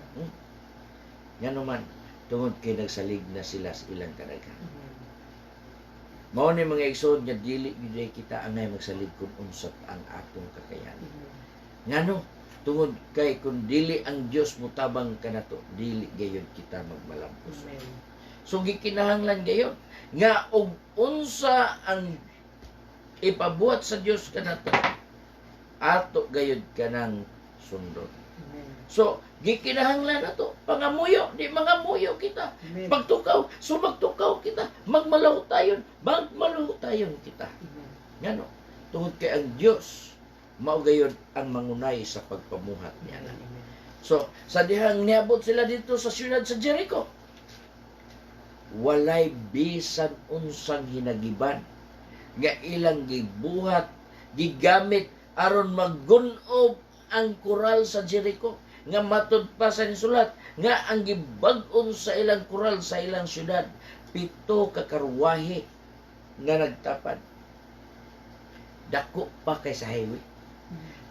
Nga naman tungod kay nagsalig na sila sa ilang kadaghan. Mao ni mga igsoon nga dili gyud kita angay magsalig kun unsat ang atong kakayahan. Ngano? Tungod kay kung dili ang Dios mutabang kanato, dili gayud kita magmalampos. So gikinahanglan gayon nga og unsa ang ipabuhat sa Dios kanato, ato gayud kanang sundot. So gikinahanglan nato pangamuyo, di mangamuyo kita. Pagtukaw, so magtukaw kita. Magmalaw tayon kita. Ngano? Tungod kay ang Dios mao gayud ang mangunay sa pagpamuhat niya. So sa dihang niabot sila dito sa siyudad sa Jericho, walay bisan unsang hinagiban nga ilang gibuhat, gigamit aron maggunob ang kural sa Jericho, nga matud pa sa nisulat nga ang gibag-on sa ilang kural sa ilang syudad 7 ka karwahe nga nagtapad. Dako pa kay sa highway,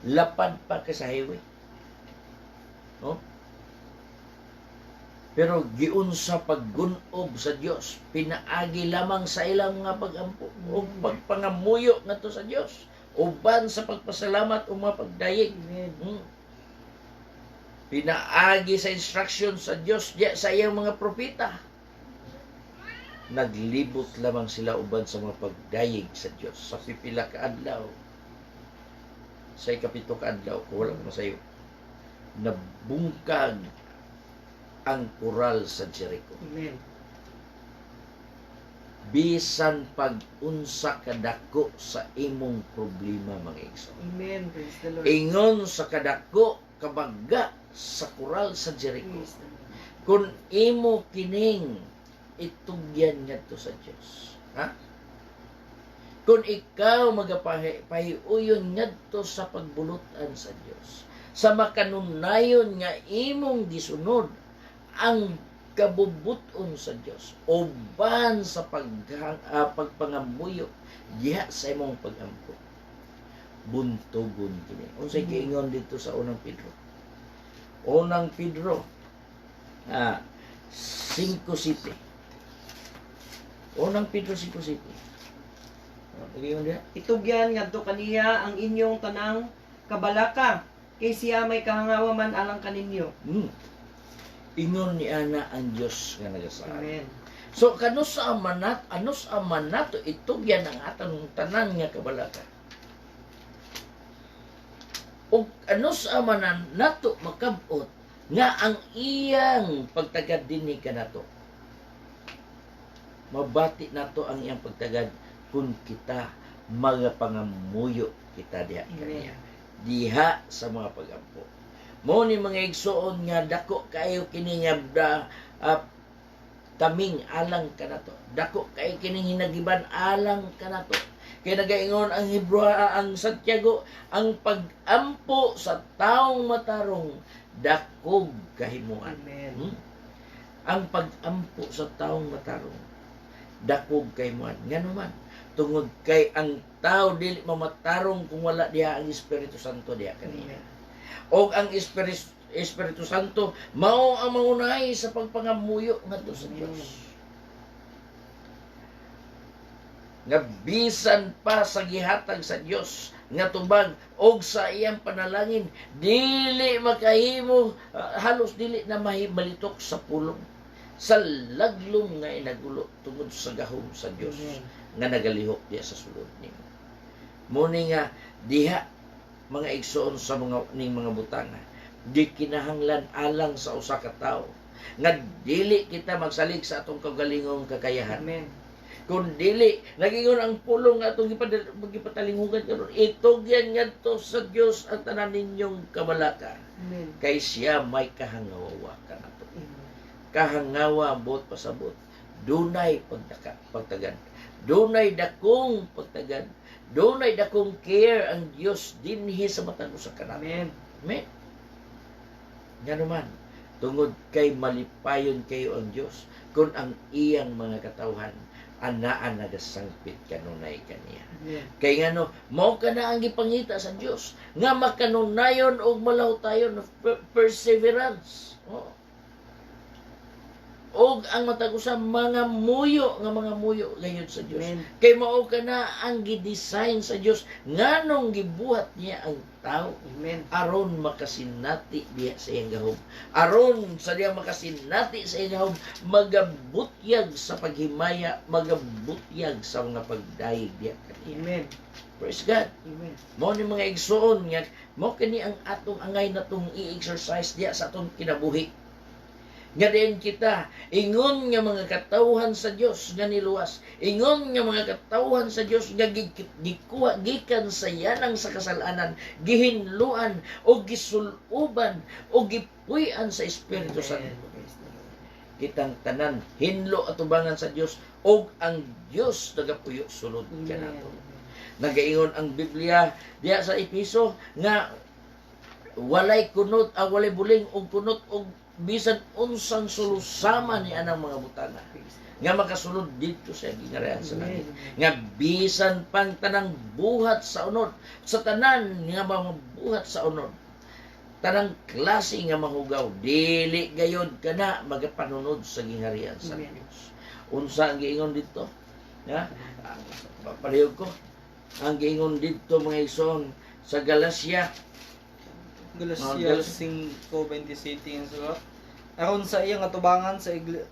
lapad pa kay sa highway, no? Pero giunsa paggunob sa Dios, pinaagi lamang sa ilang mga pagampo o pagpangamuyo ngadto sa Dios, uban sa pagpasalamat o mga pagdayeg. Pinaagi sa instruction sa Dios diya sa iyang mga propeta. Naglibot lamang sila uban sa mga pagdayeg sa Dios sa pipila ka adlaw. Sa ikapito ka adlaw, kung wala masayo, nabungkag ang kural sa Jericho. Amen. Bisan pag-unsa kadako sa imong problema, mga igsoon. Amen. Praise the Lord. Ingon sa kadako kabaga sa kural sa Jericho. Praise the Lord. Kung imo kining itugyan ngadto sa Dios, ha? Kung ikaw magapahiuyon ngadto sa pagbulutan sa Dios, sa makanunayon nga imong gisunod ang kabubuton sa Dios, uban sa pagpangamuyo diha sa imong pagampo, buntugon kini. Unsay giingon dito sa unang Pedro? Unang Pedro 5:7. Unang Pedro 5:7. Giingon diha, Itugyan ngadto kaniya ang inyong tanang kabalaka, kay siya may kahangawa man alang kaninyo. ingon ni ana ang Dios nga nagasaad. Amen. So kanus sa amanat, anus amanat itugyan ang atong tanan nga kabalaka. O anus amanan nato makabot nga ang iyang pagtagad dinhi kanato. Mabati nato ang iyang pagtagad kung kita magapangamuyo kita diha kaniya. Diha sa mga pagampo. Mo ni mga igsoon nga dako kayo kini nga taming alang kanato. Dako kay kining hinagiban alang kanato. Kay nagaingon ang Hebrew ang Santiago, ang pagampo sa taong matarong dakog kahimuan. Amen. Ang pagampo sa taong matarong dakog kahimuan. Ngano man tungod kay ang tao dili mamatarong kung wala diha ang Espiritu Santo diha kaniya. O ang Espiritu Santo mao ang mangunay sa pagpangamuyo ngadto sa Dios. Nga bisan pa sa gihatag sa Dios nga tubag og sa iyang panalangin dili makahimo, halos dili na mahibalitok sa pulong sa laglom nga inagulo tungod sa gahom sa Dios nga nagalihok diya sa sulod nimo. Muni nga diha mga igsoon sa mga butana, di kinahanglan alang sa usa ka tawo nga dili kita magsalig sa atong kaugalingong kakayahan. Amen. Kung dili nagingon ang pulong nga atong gipatalingugan karon, itugyan ngadto sa Dios ang tanan ninyong kabalaka. Amen. Kay siya may kahangawa kanato. Kahangawa buot pasabot. Dunay pagtagad. Dunay dakong pagtagad. Dunay dakong care ang Dios dinhi sa matag usa kanato. Amen. Amen. Nga naman, tungod kay malipayon kayo ang Dios kung ang iyang mga katawhan anaan nagasangpit kanunay kaniya. Amen. Kay ngano, mao kana ang gipangita sa Dios nga makanunayon og malaw tayo ng perseverance. Oh. og ang matag usa mga muyo gayud sa Dios. Amen. Kay mao kana ang gidesign sa Dios nganong gibuhat niya ang tao Amen. aron makasinati diha sa iyang gahom. Aron sa diya makasinati sa iyang gahom, magabutyag sa paghimaya, magabutyag sa mga pagdayeg diha kaniya. Amen. Praise God. Amen. Mao ni mga igsoon nga mao kini ang atong angay natong i-exercise diha sa atong kinabuhi. Nga din kita, ingon nga mga katawhan sa Dios nga niluwas, ingon nga mga katawhan sa Dios nga gikuha gikan sa yanang sa kasalanan, gihinluan o gisuluban o gipuy-an sa Espiritu Santo. Kitang tanan hinlo atubangan sa Dios og ang Dios nagapuyo sulod kanato. Nagaingon ang Biblia diya sa Episo nga walay kunot, walay buling og kunot og bisan unsang sulusama ni anang mga butana nga makasulod dito sa gingharian sa langit. Nga bisan pang tanang buhat sa unod, sa tanan nga mga buhat sa unod, tanang klase nga mahugaw, dili gayod kana magapanunod sa gingharian sa Dios. Unsa ang giingon dito? Ya, palihog ko. Ang giingon dito mga igsoon sa Galacia Galacia 5:27 sulat. Aron sa iyang atubangan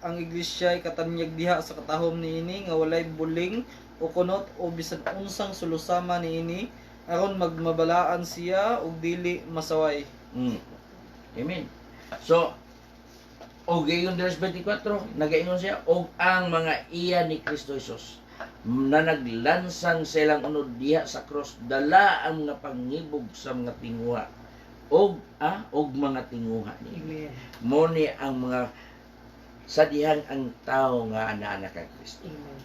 ang iglesia ay katanyag diha sa katahom niini nga walay buling o kunot o bisan unsang sulusama niini aron magmabalaan siya ug dili masaway. Amen. So, og gayon 24, nagaingon siya og ang mga iya ni Kristo Jesus na naglansang sa ilang unod diha sa cross, dala ang mga pangibog sa mga tinguha og mga tinguha ni. Amen. Mo ni ang mga sadihan ang tao nga ana-anak kay Kristo. Amen.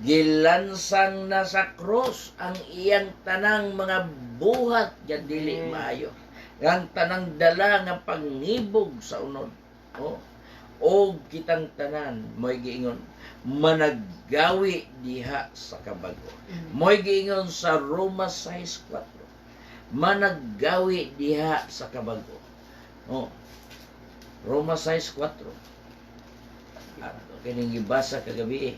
Gilansang na sa cross ang iyang tanang mga buhat nga dili Amen. maayo. Ang tanang dala nga pangibog sa unod. Og kitang tanan mo'y giingon managgawi diha sa kabago. Mo'y giingon sa Roma 6:4. Managgawi diha sa kabago. Roma 6:4. At kining gibasa kagabi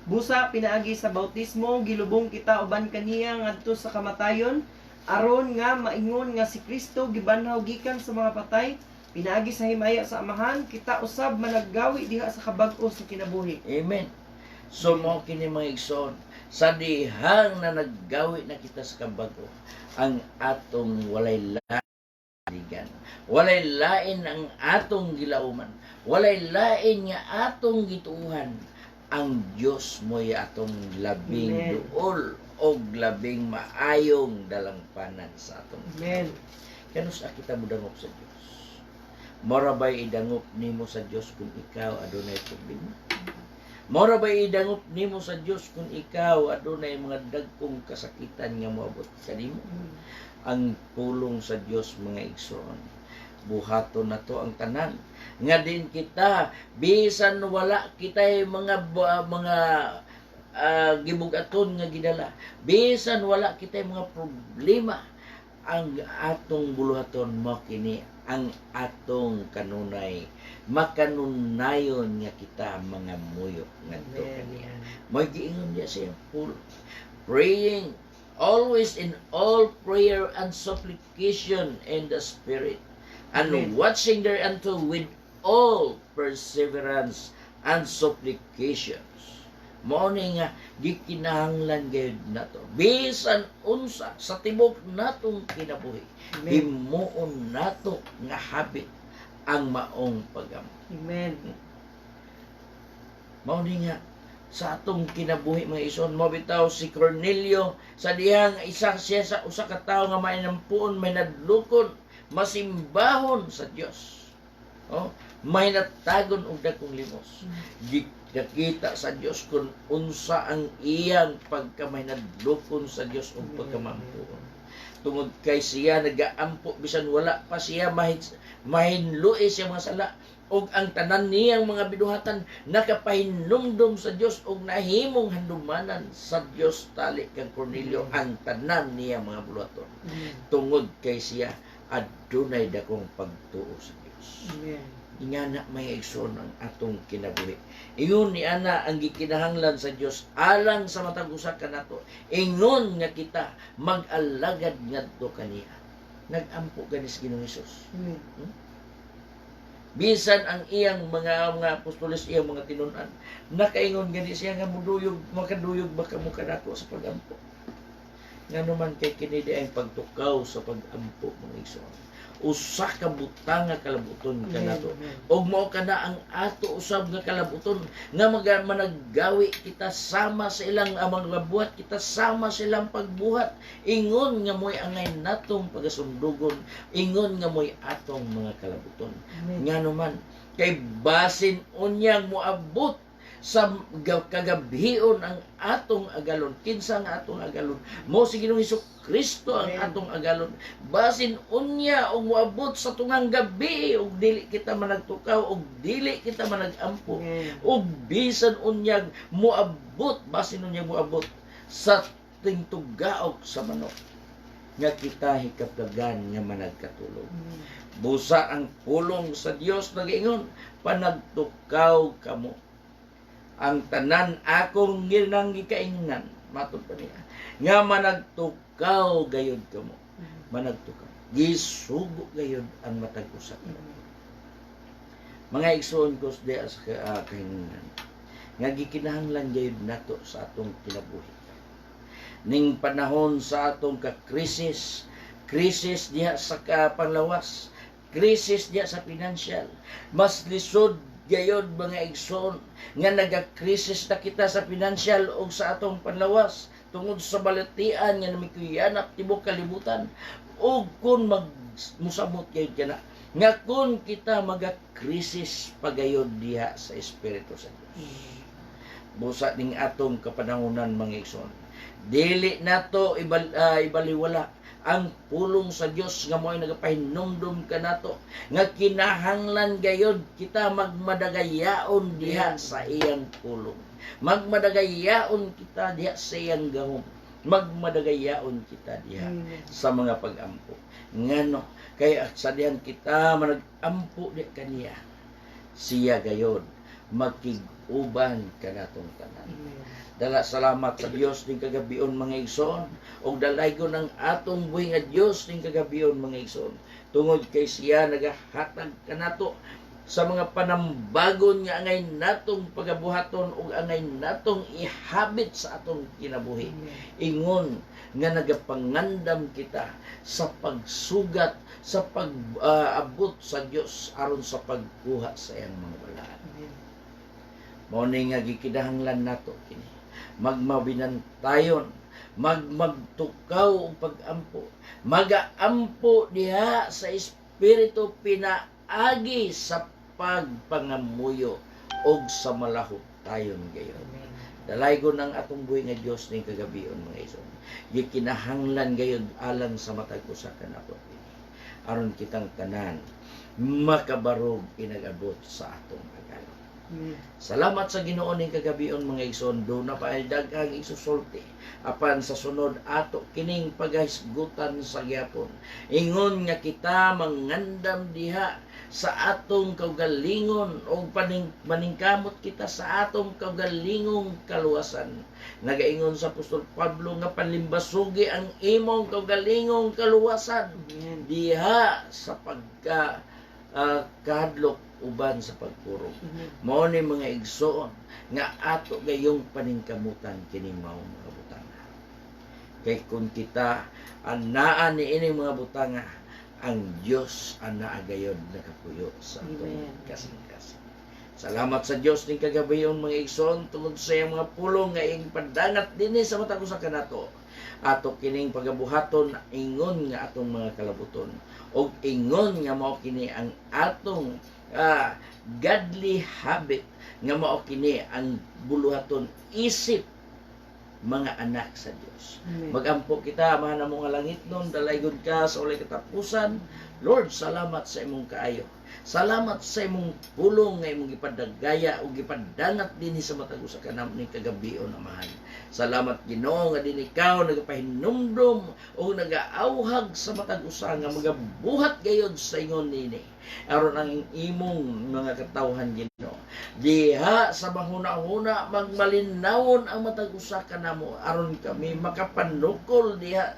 Busa pinaagi sa bautismo gilubong kita uban kaniya ngadto sa kamatayon aron nga maingon nga si Kristo gibanhaw gikan sa mga patay pinaagi sa himaya sa amahan kita usab managgawi diha sa kabag-o sa kinabuhi. Amen. So mo kini mga igsoon, sa dihang na naggawi na kita sa kabago, ang atong walay lain, walay lain ang atong gilauman, walay lain nga atong gituuhan, ang Dios mo'y atong labing Amen. duol o labing maayong dalampanan sa atong. Amen. Kano sa kita mo dangop sa Dios? Mora ba'y idangop nimo sa Dios kung ikaw adunay problema? Mora ba'y idangop nimo sa Dios kung ikaw adunay mga dagkong kasakitan nga moabot kanimo? Ang pulong sa Dios mga igsoon, buhaton na to ang tanan nga din kita bisan wala kitay mga gibugaton nga gidala, bisan wala kitay mga problema, ang atong buluhaton mo kini ang atong kanunay makanunayon nga kita mga muyo ngadto kaniya. Mo giingon diya siya full praying always in all prayer and supplication in the spirit and Amen. watching thereunto with all perseverance and supplications. Mao ni nga gikinahanglan gayud nato bisan unsa sa tibok natong kinabuhi, Amen. himuon nato nga habit ang maong pagamo. Amen. Mao ni nga sa atong kinabuhi mga ison, mabitaw si Cornelio sa dihang isa siya sa usa ka tawo nga may nampuon, may nadlukon, masimbahon sa Dios. May natagon og dakong limos. Nakita sa Dios kung unsa ang iyang pagkamay nadlukon sa Dios ug pagkamampuon. Tungod kay siya nagaampo bisan wala pa siya mahinluoy siya mga sala, og ang tanan niyang mga binuhatan nakapahinumdum sa Dios og nahimong handumanan sa Dios tali kang Cornelio ang tanan niyang mga buluhaton. Tungod kay siya adunay dakong pagtuo sa Dios. Amen. ingana may igsoon ang atong kinabuhi. Ingon ni ana ang gikinahanglan sa Dios alang sa matag usa kanato. Ingon nga kita mag-alagad ngadto kaniya. Nagampo ganis Ginoong Hesus. Bisan ang iyang mga apostoles, iyang mga tinun-an, nakaingon gani siya nga muduyog, makaduyog ba kamo kanato sa pagampo. Nga naman kay kini di ang pagtukaw sa pagampo mga igsoon. Usa ka butang nga kalabuton kanato. Og mao kana ang ato usab nga kalabuton nga managgawi kita sama sa ilang mga buhat, kita sama sa ilang pagbuhat. Ingon nga mo'y angay natong pagasundugon, ingon nga mo'y atong mga kalabuton. Nga naman kay basin unyang moabot sa kagabion ang atong agalon. Kinsa nga atong agalon? Mo si Ginoong Hesukristo ang atong agalon. Basin unya og moabot sa tungang gabi og dili kita managtukaw og dili kita managampo og bisan unyag moabot, basin unyag moabot sa tingtugaok sa manok nga kita hikapdagan nga managkatulog. Busa ang pulong sa Dios nag-ingon, panagtukaw kamo. Ang tanan akong ginang gikaingnan, matod pa niya, nga managtukaw gayud kamo. Managtukaw. Gisugo gayud ang matag usa. Mga igsoon ko sa kahingan, nga gikinahanglan gayud nato sa atong kinabuhi. Ning panahon sa atong krisis diha sa panlawas, krisis diha sa financial, mas lisod gayon mga igsoon nga nagakrisis na kita sa financial o sa atong panlawas tungod sa balatian nga namikuyanap tibok kalibutan o kung musabot gayon kana nga kung kita magakrisis pagayon diha sa Espiritu sa Dios. Busa ning atong kapanahonan mga igsoon, dili nato ibaliwala ang pulong sa Dios nga mo'y nagapahinumdum kanato nga kinahanglan gayud kita magmadagayaon diha sa iyang pulong. Magmadagayaon kita diha sa iyang gahom. Magmadagayaon kita diha sa mga pagampo. Ngano kaya sa dihan kita managampo di kaniya, siya gayud makig-uban kanatong tanan. Dala salamat sa Dios ning kagabion mga igsoon og dalaygon ang atong buhi nga Dios ning kagabion mga igsoon tungod kay siya nagahatag kanato sa mga panambagon nga angay natong pagabuhaton ug angay natong ihabit sa atong kinabuhi. Ingon nga nagapangandam kita sa pagsugat sa pag-abot sa Dios aron sa pagkuha sa iyang mga balaan. Mao ni nga gikinahanglan nato kini magmabinantayon, magtukaw og pag-ampo, magaampo diha sa Espiritu pinaagi sa pagpangamuyo og sa malahot tayon gayon. Dalaygon ang atong buhi nga Dios ning kagabion mga igsoon. Gikinahanglan gayon alang sa matag usa ka nato aron kitang tanan makabarog inagabot sa atong agalon. Salamat sa Ginoo ning kagabion mga igsoon, do na pa daghang isusulti apan sa sunod ato kining paghisgutan sa gyapon. Ingon nga kita mangandam diha sa atong kaugalingon o maningkamot kita sa atong kaugalingong kaluwasan. Nagaingon sa Apostol Pablo nga panlimbasugi ang imong kaugalingong kaluwasan diha sa kahadlok uban sa pagpurong. Mao ni mga igsoon nga ato gayong paningkamutan kini mao mga butanga. Kay kung kita anaan ni ining mga butanga, ang Dios anaa gayud nakapuyo sa atong kasing-kasing. Salamat sa Dios ning kagabiyon mga igsoon tungod sa iyang mga pulong nga ing padangat dinhi sa matag usa kanato. Ato kining pagabuhaton ingon nga atong mga kalabuton og ingon nga mao kini ang atong godly habit nga mao kini ang buluhaton isip mga anak sa Dios. Amen. Magampo kita, mahal na mga langit nun, dalaygon ka sa ulay katapusan. Lord, salamat sa imong kaayo. Salamat sa imong pulong nga imong gipadagaya o gipadangat dinhi sa matag usa ka namong kagabion, Amahan. Salamat Ginoo nga din ikaw nagapahinumdum o nagaauhag sa matag usa nga magabuhat gayud sa ingon nini. Aron ang imong mga katawhan Ginoo. Diha sa mahuna-huna magmalinawon ang matag usa ka namo aron kami makapanukol diha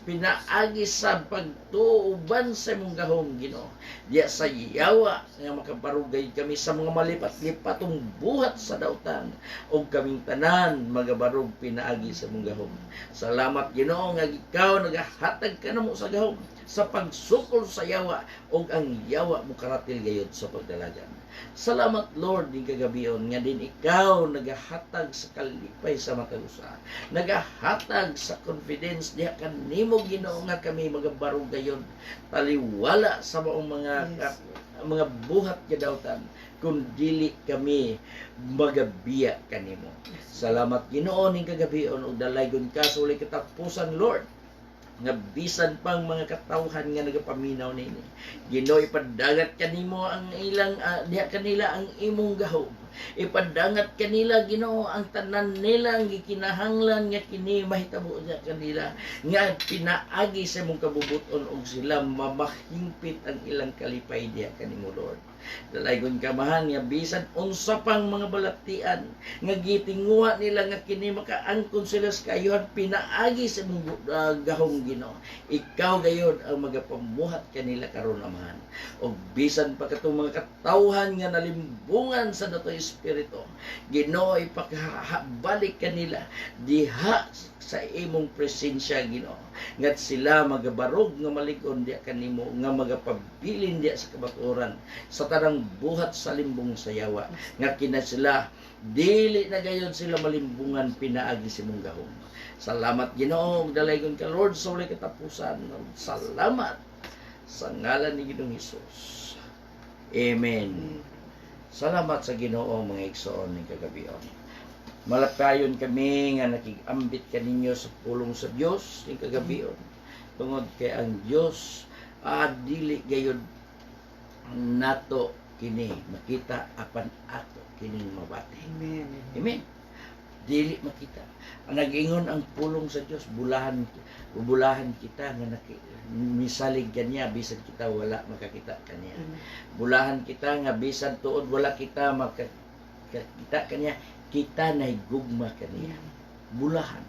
pinaagi sa pagtuuban sa imong gahom Ginoo. Diya sa yawa nga makabarugay kami sa mga malipat-lipatong buhat sa dautan o kaming tanan magabarog pinaagi sa imong gahom. Salamat Ginoo nga ikaw nagahatag ka namo sa gahom sa pagsukol sa yawa o ang yawa mo karatil gayud sa pagdalagan. Salamat Lord din kagabion nga din ikaw nagahatag sa kalipay sa matag usa. Nagahatag sa confidence diha kanimo Ginoo nga kami magabarog gayon taliwala sa maong mga buhat kadautan kun dili kami magabiya kanimo. Salamat Ginoo ning kagabion ug dalaygon ka sa ulay katapusan Lord nga bisan pang mga katawhan nga nagapaminaw nini. Ginoo ipadagat kanimo ang ilang diha kanila ang imong gahom. Ipadangat kanila Ginoo ang tanan nila ang gikinahanglan nga kini mahitabo niya kanila nga pinaagi sa imong kabubuton ug sila mamahingpit ang ilang kalipay diha kanimo Lord. Dalaygon ka mahan nga bisan unsa pang mga balatian nga gitinguha nila nga kini makaangkon sila sa kayuhan pinaagi sa imong gahom Ginoo. Ikaw gayud ang magapamuhat kanila karon amahan. Og bisan pa katong mga katawhan nga nalimbungan sa datoy espiritu, Ginoo ipakabalik kanila diha sa imong presensya Ginoo. Ngat sila magabarog nga malig-on diha kanimo nga magapabilin diha sa kabaturan sa tanang buhat sa limbong sa yawa nga kina sila dili na gayon sila malimbungan pinaagi sa imong gahom. Salamat Ginoo ug dalaygon ka Lord sa ulay katapusan. Salamat sa ngalan ni Ginoong Hesus. Amen. Salamat sa Ginoo mga igsoon ning kagabion. Malapayon kami nga nakigambit kaninyo sa pulong sa Dios ning kagabion. Tungod kay ang Dios dili gayud nato kini makita apan ato kining mabati. Amen. Amen. Dili makita. Ang nag-ingon ang pulong sa Dios bulahan kita nga misalig kaniya bisan kita wala makakita kaniya. Bulahan kita nga bisan tuod wala kita makakita kaniya, kita na higugma kaniya. Bulahan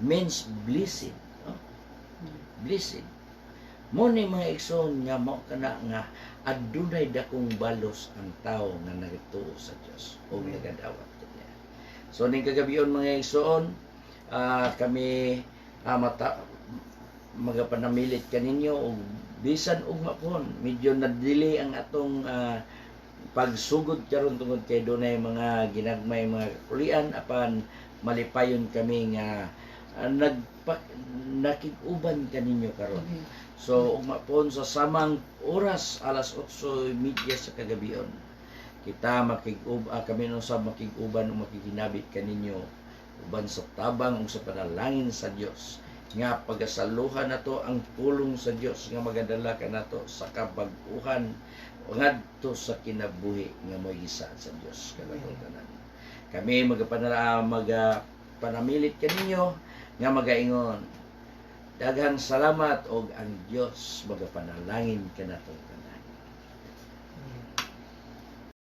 means blessing. No? Blessing. Mo ni mga igsoon nga mo kana nga adunay dakong balos ang tao nga nagtuo sa Dios o nagadawat kaniya. So ning kagabion mga igsoon, kami magapanamilit kaninyo og bisan ugma pohon medyo na-delay ang atong pagsugod karon tungod kay dunay mga ginagmay mga kulian apan malipayon kami nga nakig-uban kaninyo karon. So ugma pohon sa samang oras alas 8:30 sa kagabion kita kami usab makig-uban ug makikinabit kaninyo uban sa tabang ug sa panalangin sa Dios nga pagasaluhan nato ang pulong sa Dios nga magadala kanato sa kabag-uhan ngadto sa kinabuhi nga mo'y-gisan sa Dios kanatong kami magapanamilit kaninyo nga magaingon daghang salamat og ang Dios magapanalangin kanatong tanan.